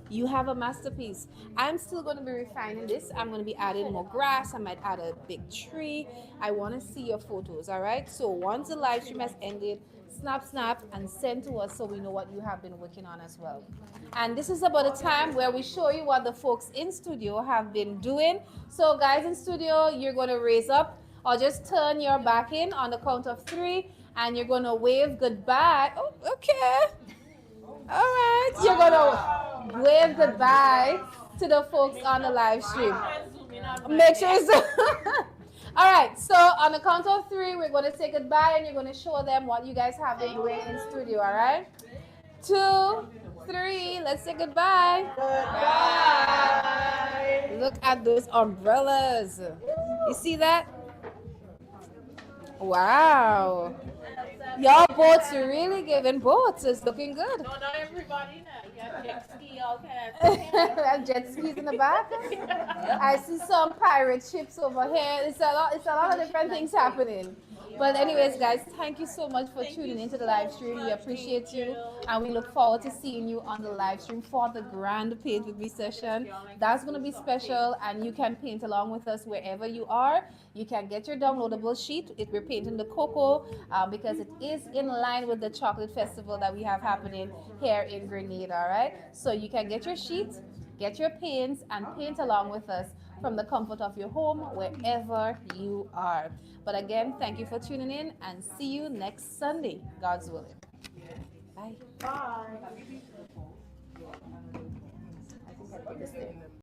You have a masterpiece. I'm still going to be refining this. I'm going to be adding more grass. I might add a big tree. I want to see your photos, all right? So once the live stream has ended, snap, and send to us so we know what you have been working on as well. And this is about a time where we show you what the folks in studio have been doing. So guys in studio, you're going to raise up or just turn your back in on the count of 3, and you're going to wave goodbye. Oh, okay. All right, you're gonna wave goodbye to the folks on the live stream. Make sure it's all right. So on the count of 3, we're gonna say goodbye, and you're gonna show them what you guys have been doing in studio. All right, 2, 3. Let's say goodbye. Goodbye. Look at those umbrellas. You see that? Wow. Your boats are really giving boats. It's looking good. No, not everybody now. You got jet ski, all kinds. We have jet skis in the back. I see some pirate ships over here. It's a lot of different things happening. But anyways, guys, thank you so much for tuning into the live stream. We appreciate you, and we look forward to seeing you on the live stream for the Grand Paint with Me session. That's going to be special, and you can paint along with us wherever you are. You can get your downloadable sheet. We're painting the cocoa because it is in line with the chocolate festival that we have happening here in Grenada, all right? So you can get your sheet, get your paints, and paint along with us from the comfort of your home, wherever you are. But again, thank you for tuning in, and see you next Sunday, God's willing. Bye. Bye.